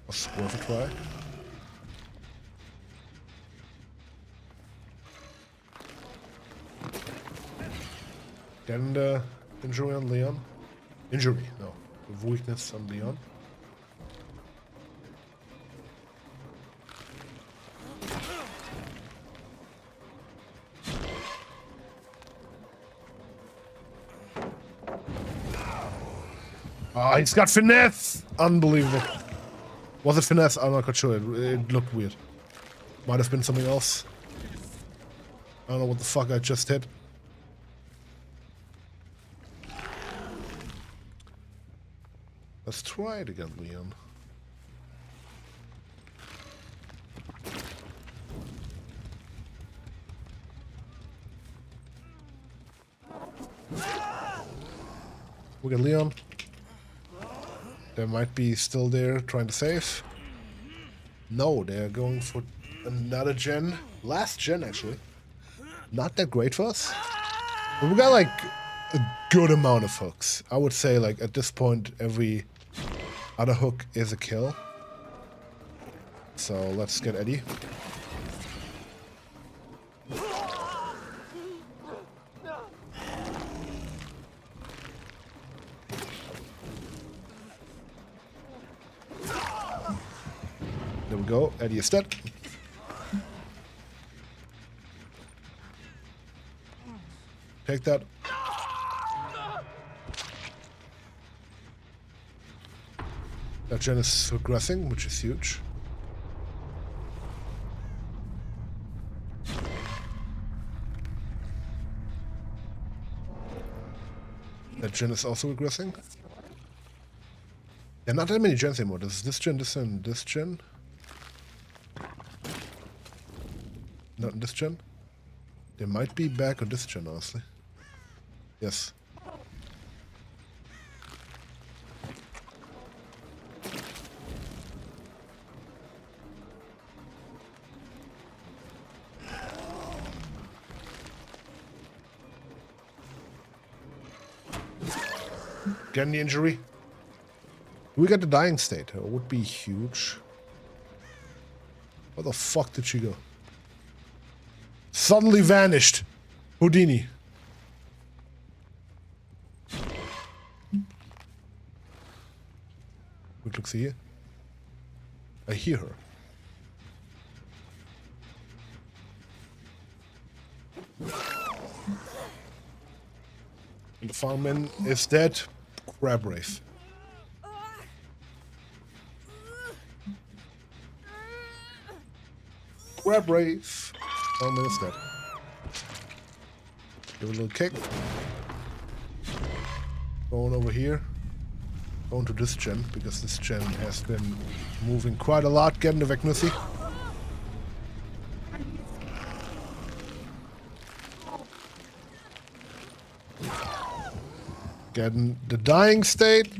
Speaker 1: Was worth a try. Getting the injury on Leon. Injury, no. The weakness on Leon. Ah, he's got finesse! Unbelievable. Was it finesse? I'm not quite sure. It looked weird. Might have been something else. I don't know what the fuck I just hit. Let's try it again, Leon. We got Leon. They might be still there trying to save. No, they're going for another gen. Last gen, actually. Not that great for us. But we got, like, a good amount of hooks. I would say, like, at this point, every other hook is a kill. So, let's get Eddie. There we go. Eddie is dead. Take that. That gen is progressing, which is huge. That gen is also regressing. There are not that many gens anymore. There's this gen, this gen, this gen. Not in this gen. They might be back on this gen, honestly. Yes. Getting the injury. We got the dying state. It would be huge. Where the fuck did she go? Suddenly vanished. Houdini. Quick look, see here. I hear her. And the fireman is dead. Crab Wraith. Crab Wraith. Fireman is dead. Give it a little kick. Going over here. Going to this gen, because this gen has been moving quite a lot. Getting the Vecnussy. Getting the dying state.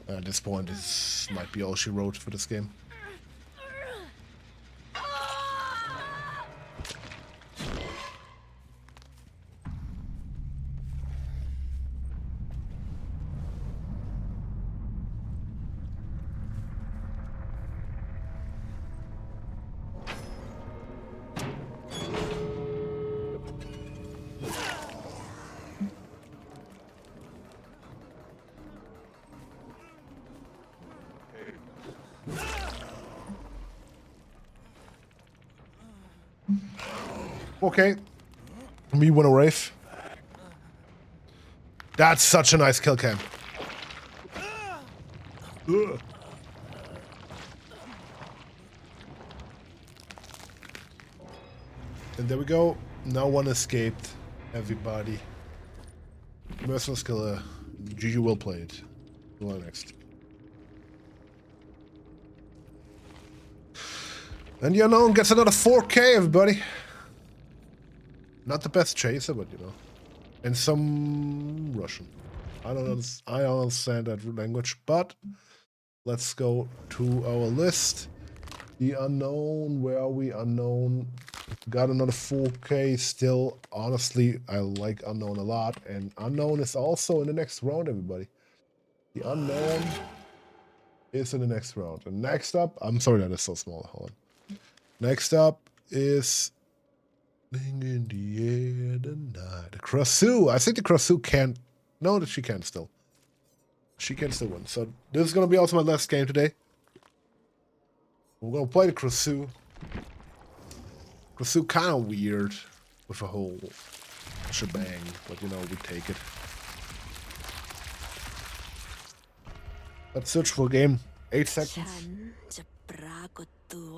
Speaker 1: At this point, this might be all she wrote for this game. Okay. Me win a Wraith. That's such a nice kill cam. Ugh. And there we go. No one escaped. Everybody. Merciless killer. GG well played. Go on next. And the unknown gets another 4K, everybody. Not the best chaser, but you know. And some Russian. I don't understand that language, but let's go to our list. The unknown, where are we? Unknown. Got another 4K still. Honestly, I like unknown a lot. And unknown is also in the next round, everybody. The unknown is in the next round. And next up, I'm sorry that is so small. Hold on. Next up is in the air tonight. The Krasu. I think the Krasu can't. No, that she can still. She can still win. So this is gonna be also my last game today. We're gonna play the Krasu. Krasu kind of weird with a whole shebang, but you know, we take it. Let's search for a game. 8 seconds.
Speaker 3: ฉันจะปรากฏตัว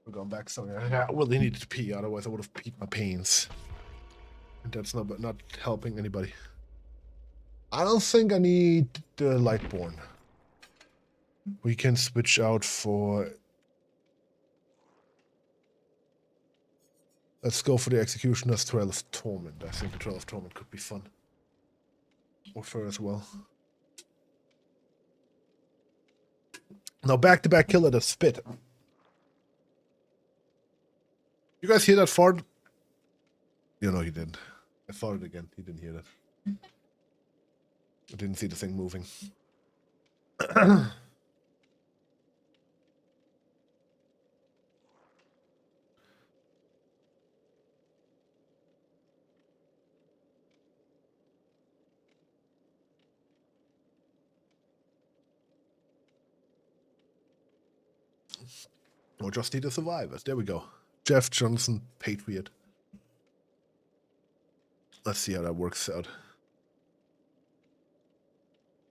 Speaker 1: We're going back somewhere. I really needed to pee, otherwise I would have peed my pants. And that's not helping anybody. I don't think I need the Lightborn. We can switch out for... Let's go for the Executioner's Trail of Torment. I think the Trail of Torment could be fun. Or fur as well. Now back-to-back kill at a spit. You guys hear that fart? You know he didn't. I farted again. He didn't hear that. I didn't see the thing moving. Or just need a survivors. There we go. Jeff Johnson, Patriot. Let's see how that works out.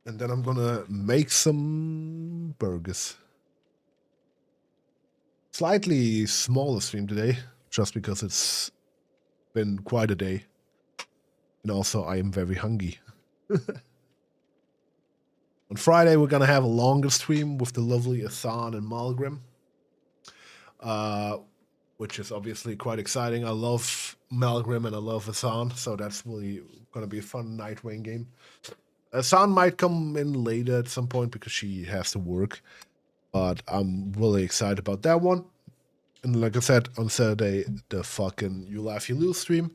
Speaker 1: And then I'm gonna make some burgers. Slightly smaller stream today, just because it's been quite a day. And also I am very hungry. On Friday we're gonna have a longer stream with the lovely Asan and Malgrim. Which is obviously quite exciting. I love Malgrim and I love Asan, so that's really gonna be a fun Night Rain game. Asan might come in later at some point because she has to work, but I'm really excited about that one. And like I said, on Saturday, the fucking You Laugh You Lose stream.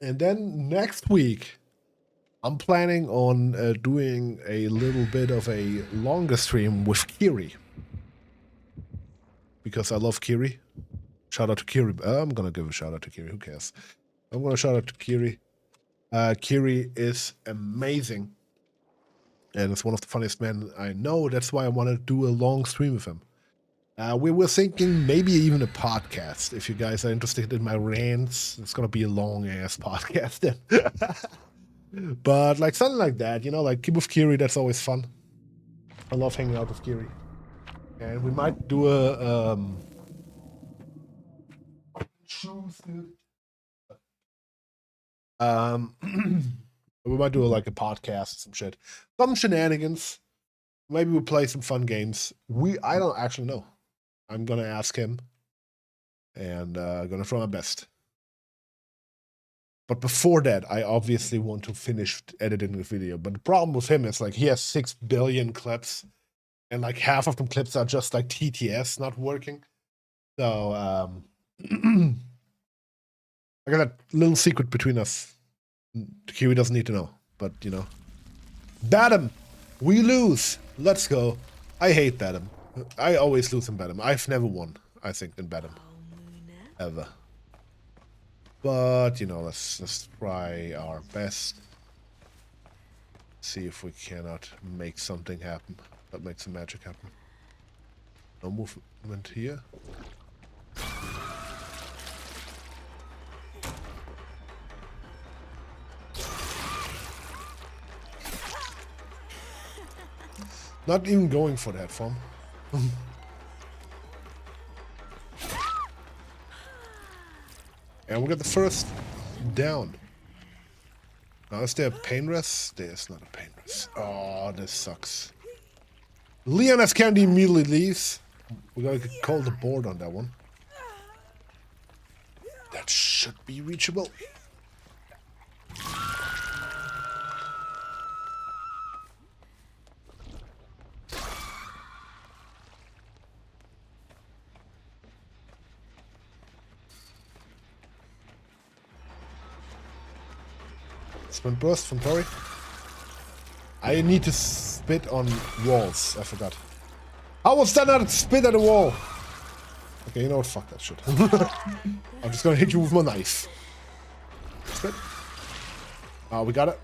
Speaker 1: And then next week, I'm planning on doing a little bit of a longer stream with Kiri. Because I love Kiri. Shout out to Kiri. I'm gonna give a shout out to Kiri. Who cares? I'm gonna shout out to Kiri. Kiri is amazing. And it's one of the funniest men I know. That's why I want to do a long stream with him. We were thinking maybe even a podcast. If you guys are interested in my rants, it's gonna be a long-ass podcast then. But like something like that, you know, like keep with Kiri, that's always fun. I love hanging out with Kiri. And we might do a... we might do like a podcast, some shit, some shenanigans. Maybe we'll play some fun games. I don't actually know. I'm gonna ask him, and gonna try my best. But before that, I obviously want to finish editing the video. But the problem with him is like he has 6 billion clips, and like half of them clips are just like TTS not working. So I got a little secret between us. Kiwi doesn't need to know, but you know. Badham! We lose! Let's go. I hate Badham. I always lose in Badham. I've never won, I think, in Badham. Ever. But, you know, let's just try our best. See if we cannot make something happen. That makes some magic happen. No movement here. Not even going for that form. And we got the first down. Now, is there a pain rest? There's not a pain rest. Oh, this sucks. Leon as candy immediately leaves. We gotta call the board on that one. That should be reachable. Sprint burst from Tori. I need to spit on walls. I forgot. How was that not a spit at a wall? Okay, you know what? Fuck that shit. I'm just gonna hit you with my knife. Spit. Oh, we got it.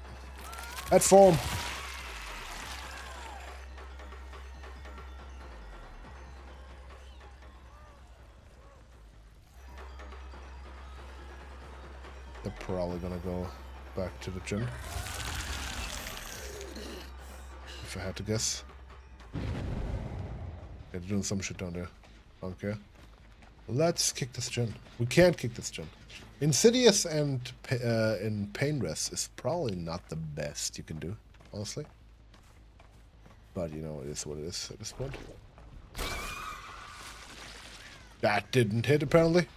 Speaker 1: That form. They're probably gonna go back to the gym. If I had to guess. They're doing some shit down there. I don't care. Let's kick this gen. We can't kick this gen. Insidious and in Pain Rest is probably not the best you can do, honestly. But you know, it is what it is at this point. That didn't hit, apparently.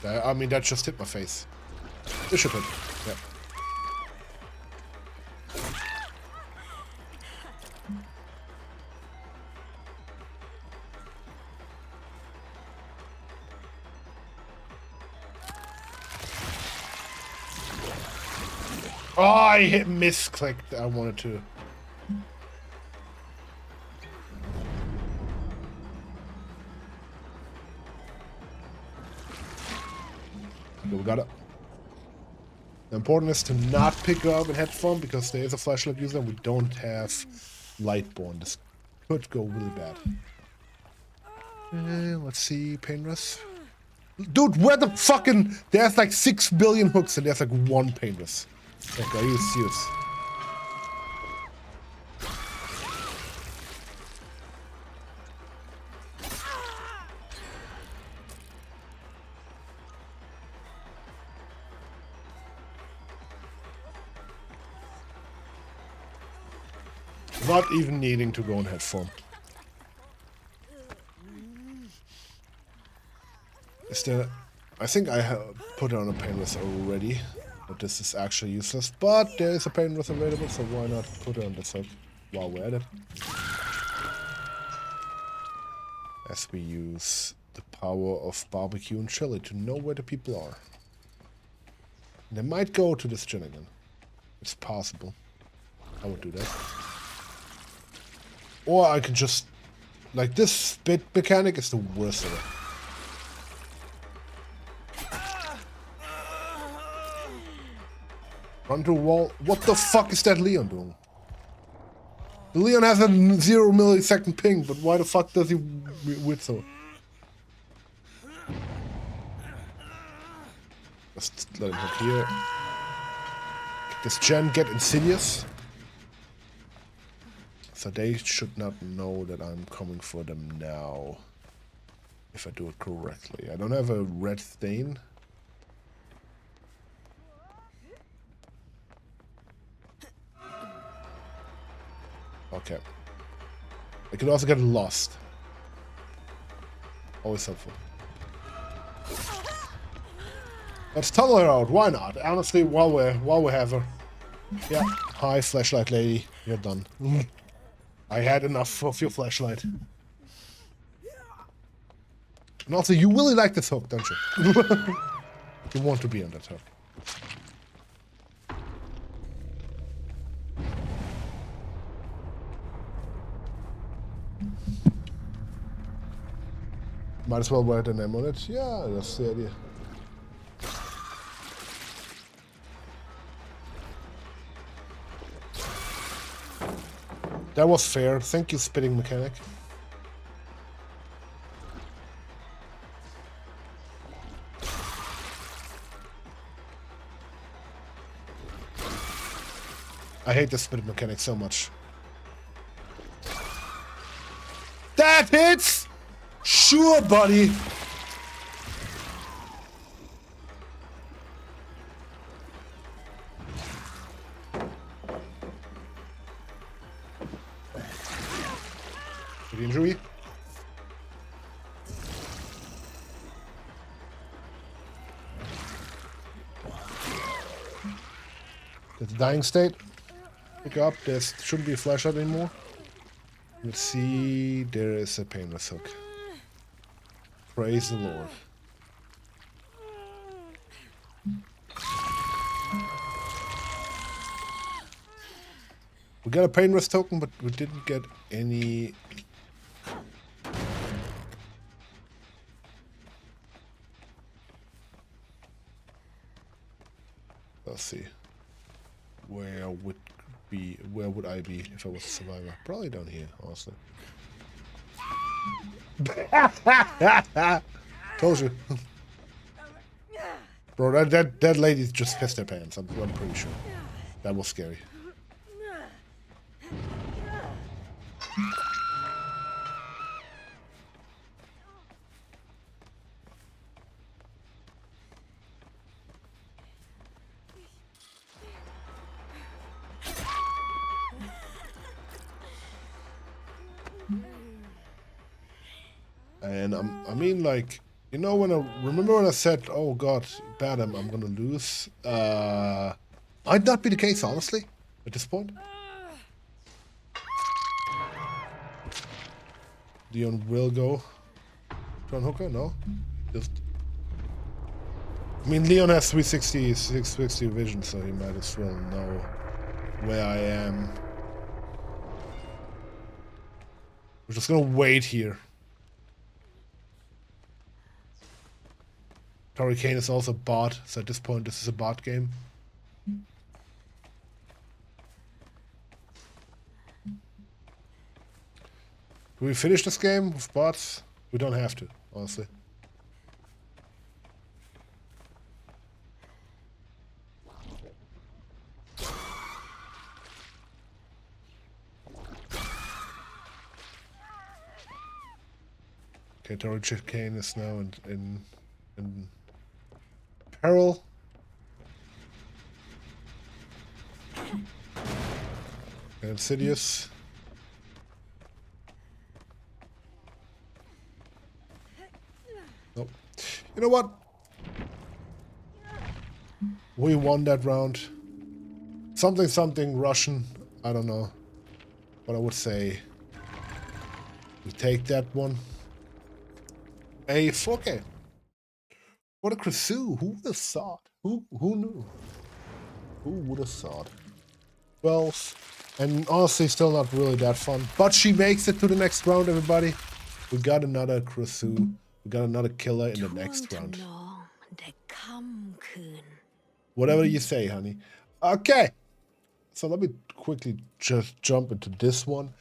Speaker 1: I mean, that just hit my face. This should hit. Yeah. Oh, I hit misclicked. I wanted to. Okay, we got it. The important is to not pick her up in headphone because there is a flashlight user and we don't have Lightborn. This could go really bad. Let's see, Pain Rest. Dude, where the fucking... There's like 6 billion hooks and there's like 1 Pain Rest. Like, are you serious? Not even needing to go in head form. Is there... I think I have put on a Pain Rest already. But this is actually useless. But there is a Pain Rest available, so why not put it on this hook while we're at it. As we use the power of barbecue and chili to know where the people are. They might go to this gym again. It's possible. I would do that. Or I could just... Like, this spit mechanic is the worst of it. Run to a wall. What the fuck is that Leon doing? The Leon has a 0 millisecond ping, but why the fuck does he whistle? Just let him hook here. Does Jen get Insidious? So they should not know that I'm coming for them now. If I do it correctly. I don't have a red stain. Okay. I can also get lost. Always helpful. Let's tunnel her out. Why not? Honestly, while we have her. Yeah. Hi, flashlight lady. You're done. I had enough of your flashlight. And also, you really like this hook, don't you? You want to be on that hook. Might as well write a name on it. Yeah, that's the idea. That was fair. Thank you, spitting mechanic. I hate the split mechanic so much. That hits! Sure, buddy! Good injury. That's a dying state. Pick up. There shouldn't be a flashlight anymore. Let's see. There is a painless hook. Praise the Lord. We got a painless token, but we didn't get any. Let's see. Where would I be if I was a survivor? Probably down here, honestly. Told you. Bro, that lady just pissed her pants. I'm pretty sure. That was scary. And I mean, like, you know, remember when I said, "Oh God, Badam, I'm gonna lose." Might not be the case, honestly, at this point. Leon will go. John Hooker, no, just. I mean, Leon has 660 vision, so he might as well know where I am. We're just gonna wait here. Hurricane is also bot, so at this point this is a bot game. Do we finish this game with bots? We don't have to, honestly. Okay, Hurricane is now in peril. Insidious. Nope. You know what? We won that round. Something Russian. I don't know. But I would say we take that one. A 4K. What a Krasu. Who would have thought? Who knew? Who would have thought? 12. And honestly, still not really that fun. But she makes it to the next round, everybody. We got another Krasu. We got another killer in the next round. Whatever you say, honey. Okay. So let me quickly just jump into this one.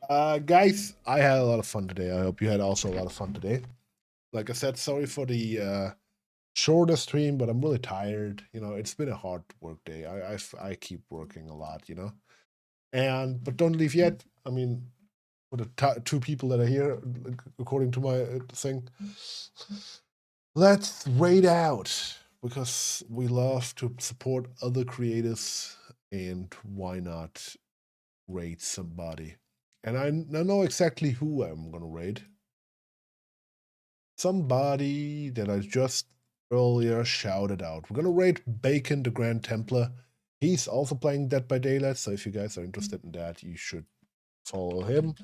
Speaker 1: Guys, I had a lot of fun today. I hope you had also a lot of fun today. Like I said, sorry for the shorter stream, but I'm really tired. You know, it's been a hard work day. I keep working a lot, you know. But don't leave yet. I mean, for the two people that are here, according to my thing, let's raid out because we love to support other creators, and why not raid somebody? And I know exactly who I'm gonna raid. Somebody that I just earlier shouted out. We're gonna raid Bacon the Grand Templar. He's also playing Dead by Daylight, so if you guys are interested in that, you should follow him.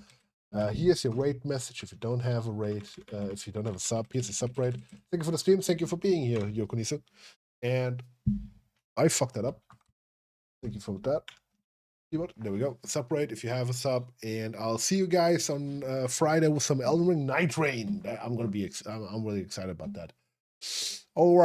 Speaker 1: Here's your raid message. If you don't have a raid, if you don't have a sub, here's a sub raid. Thank you for the stream. Thank you for being here, Yokonisu. And I fucked that up. Thank you for that. There we go. Sub raid if you have a sub, and I'll see you guys on Friday with some Elden Ring Night Rain. I'm really excited about that. All right.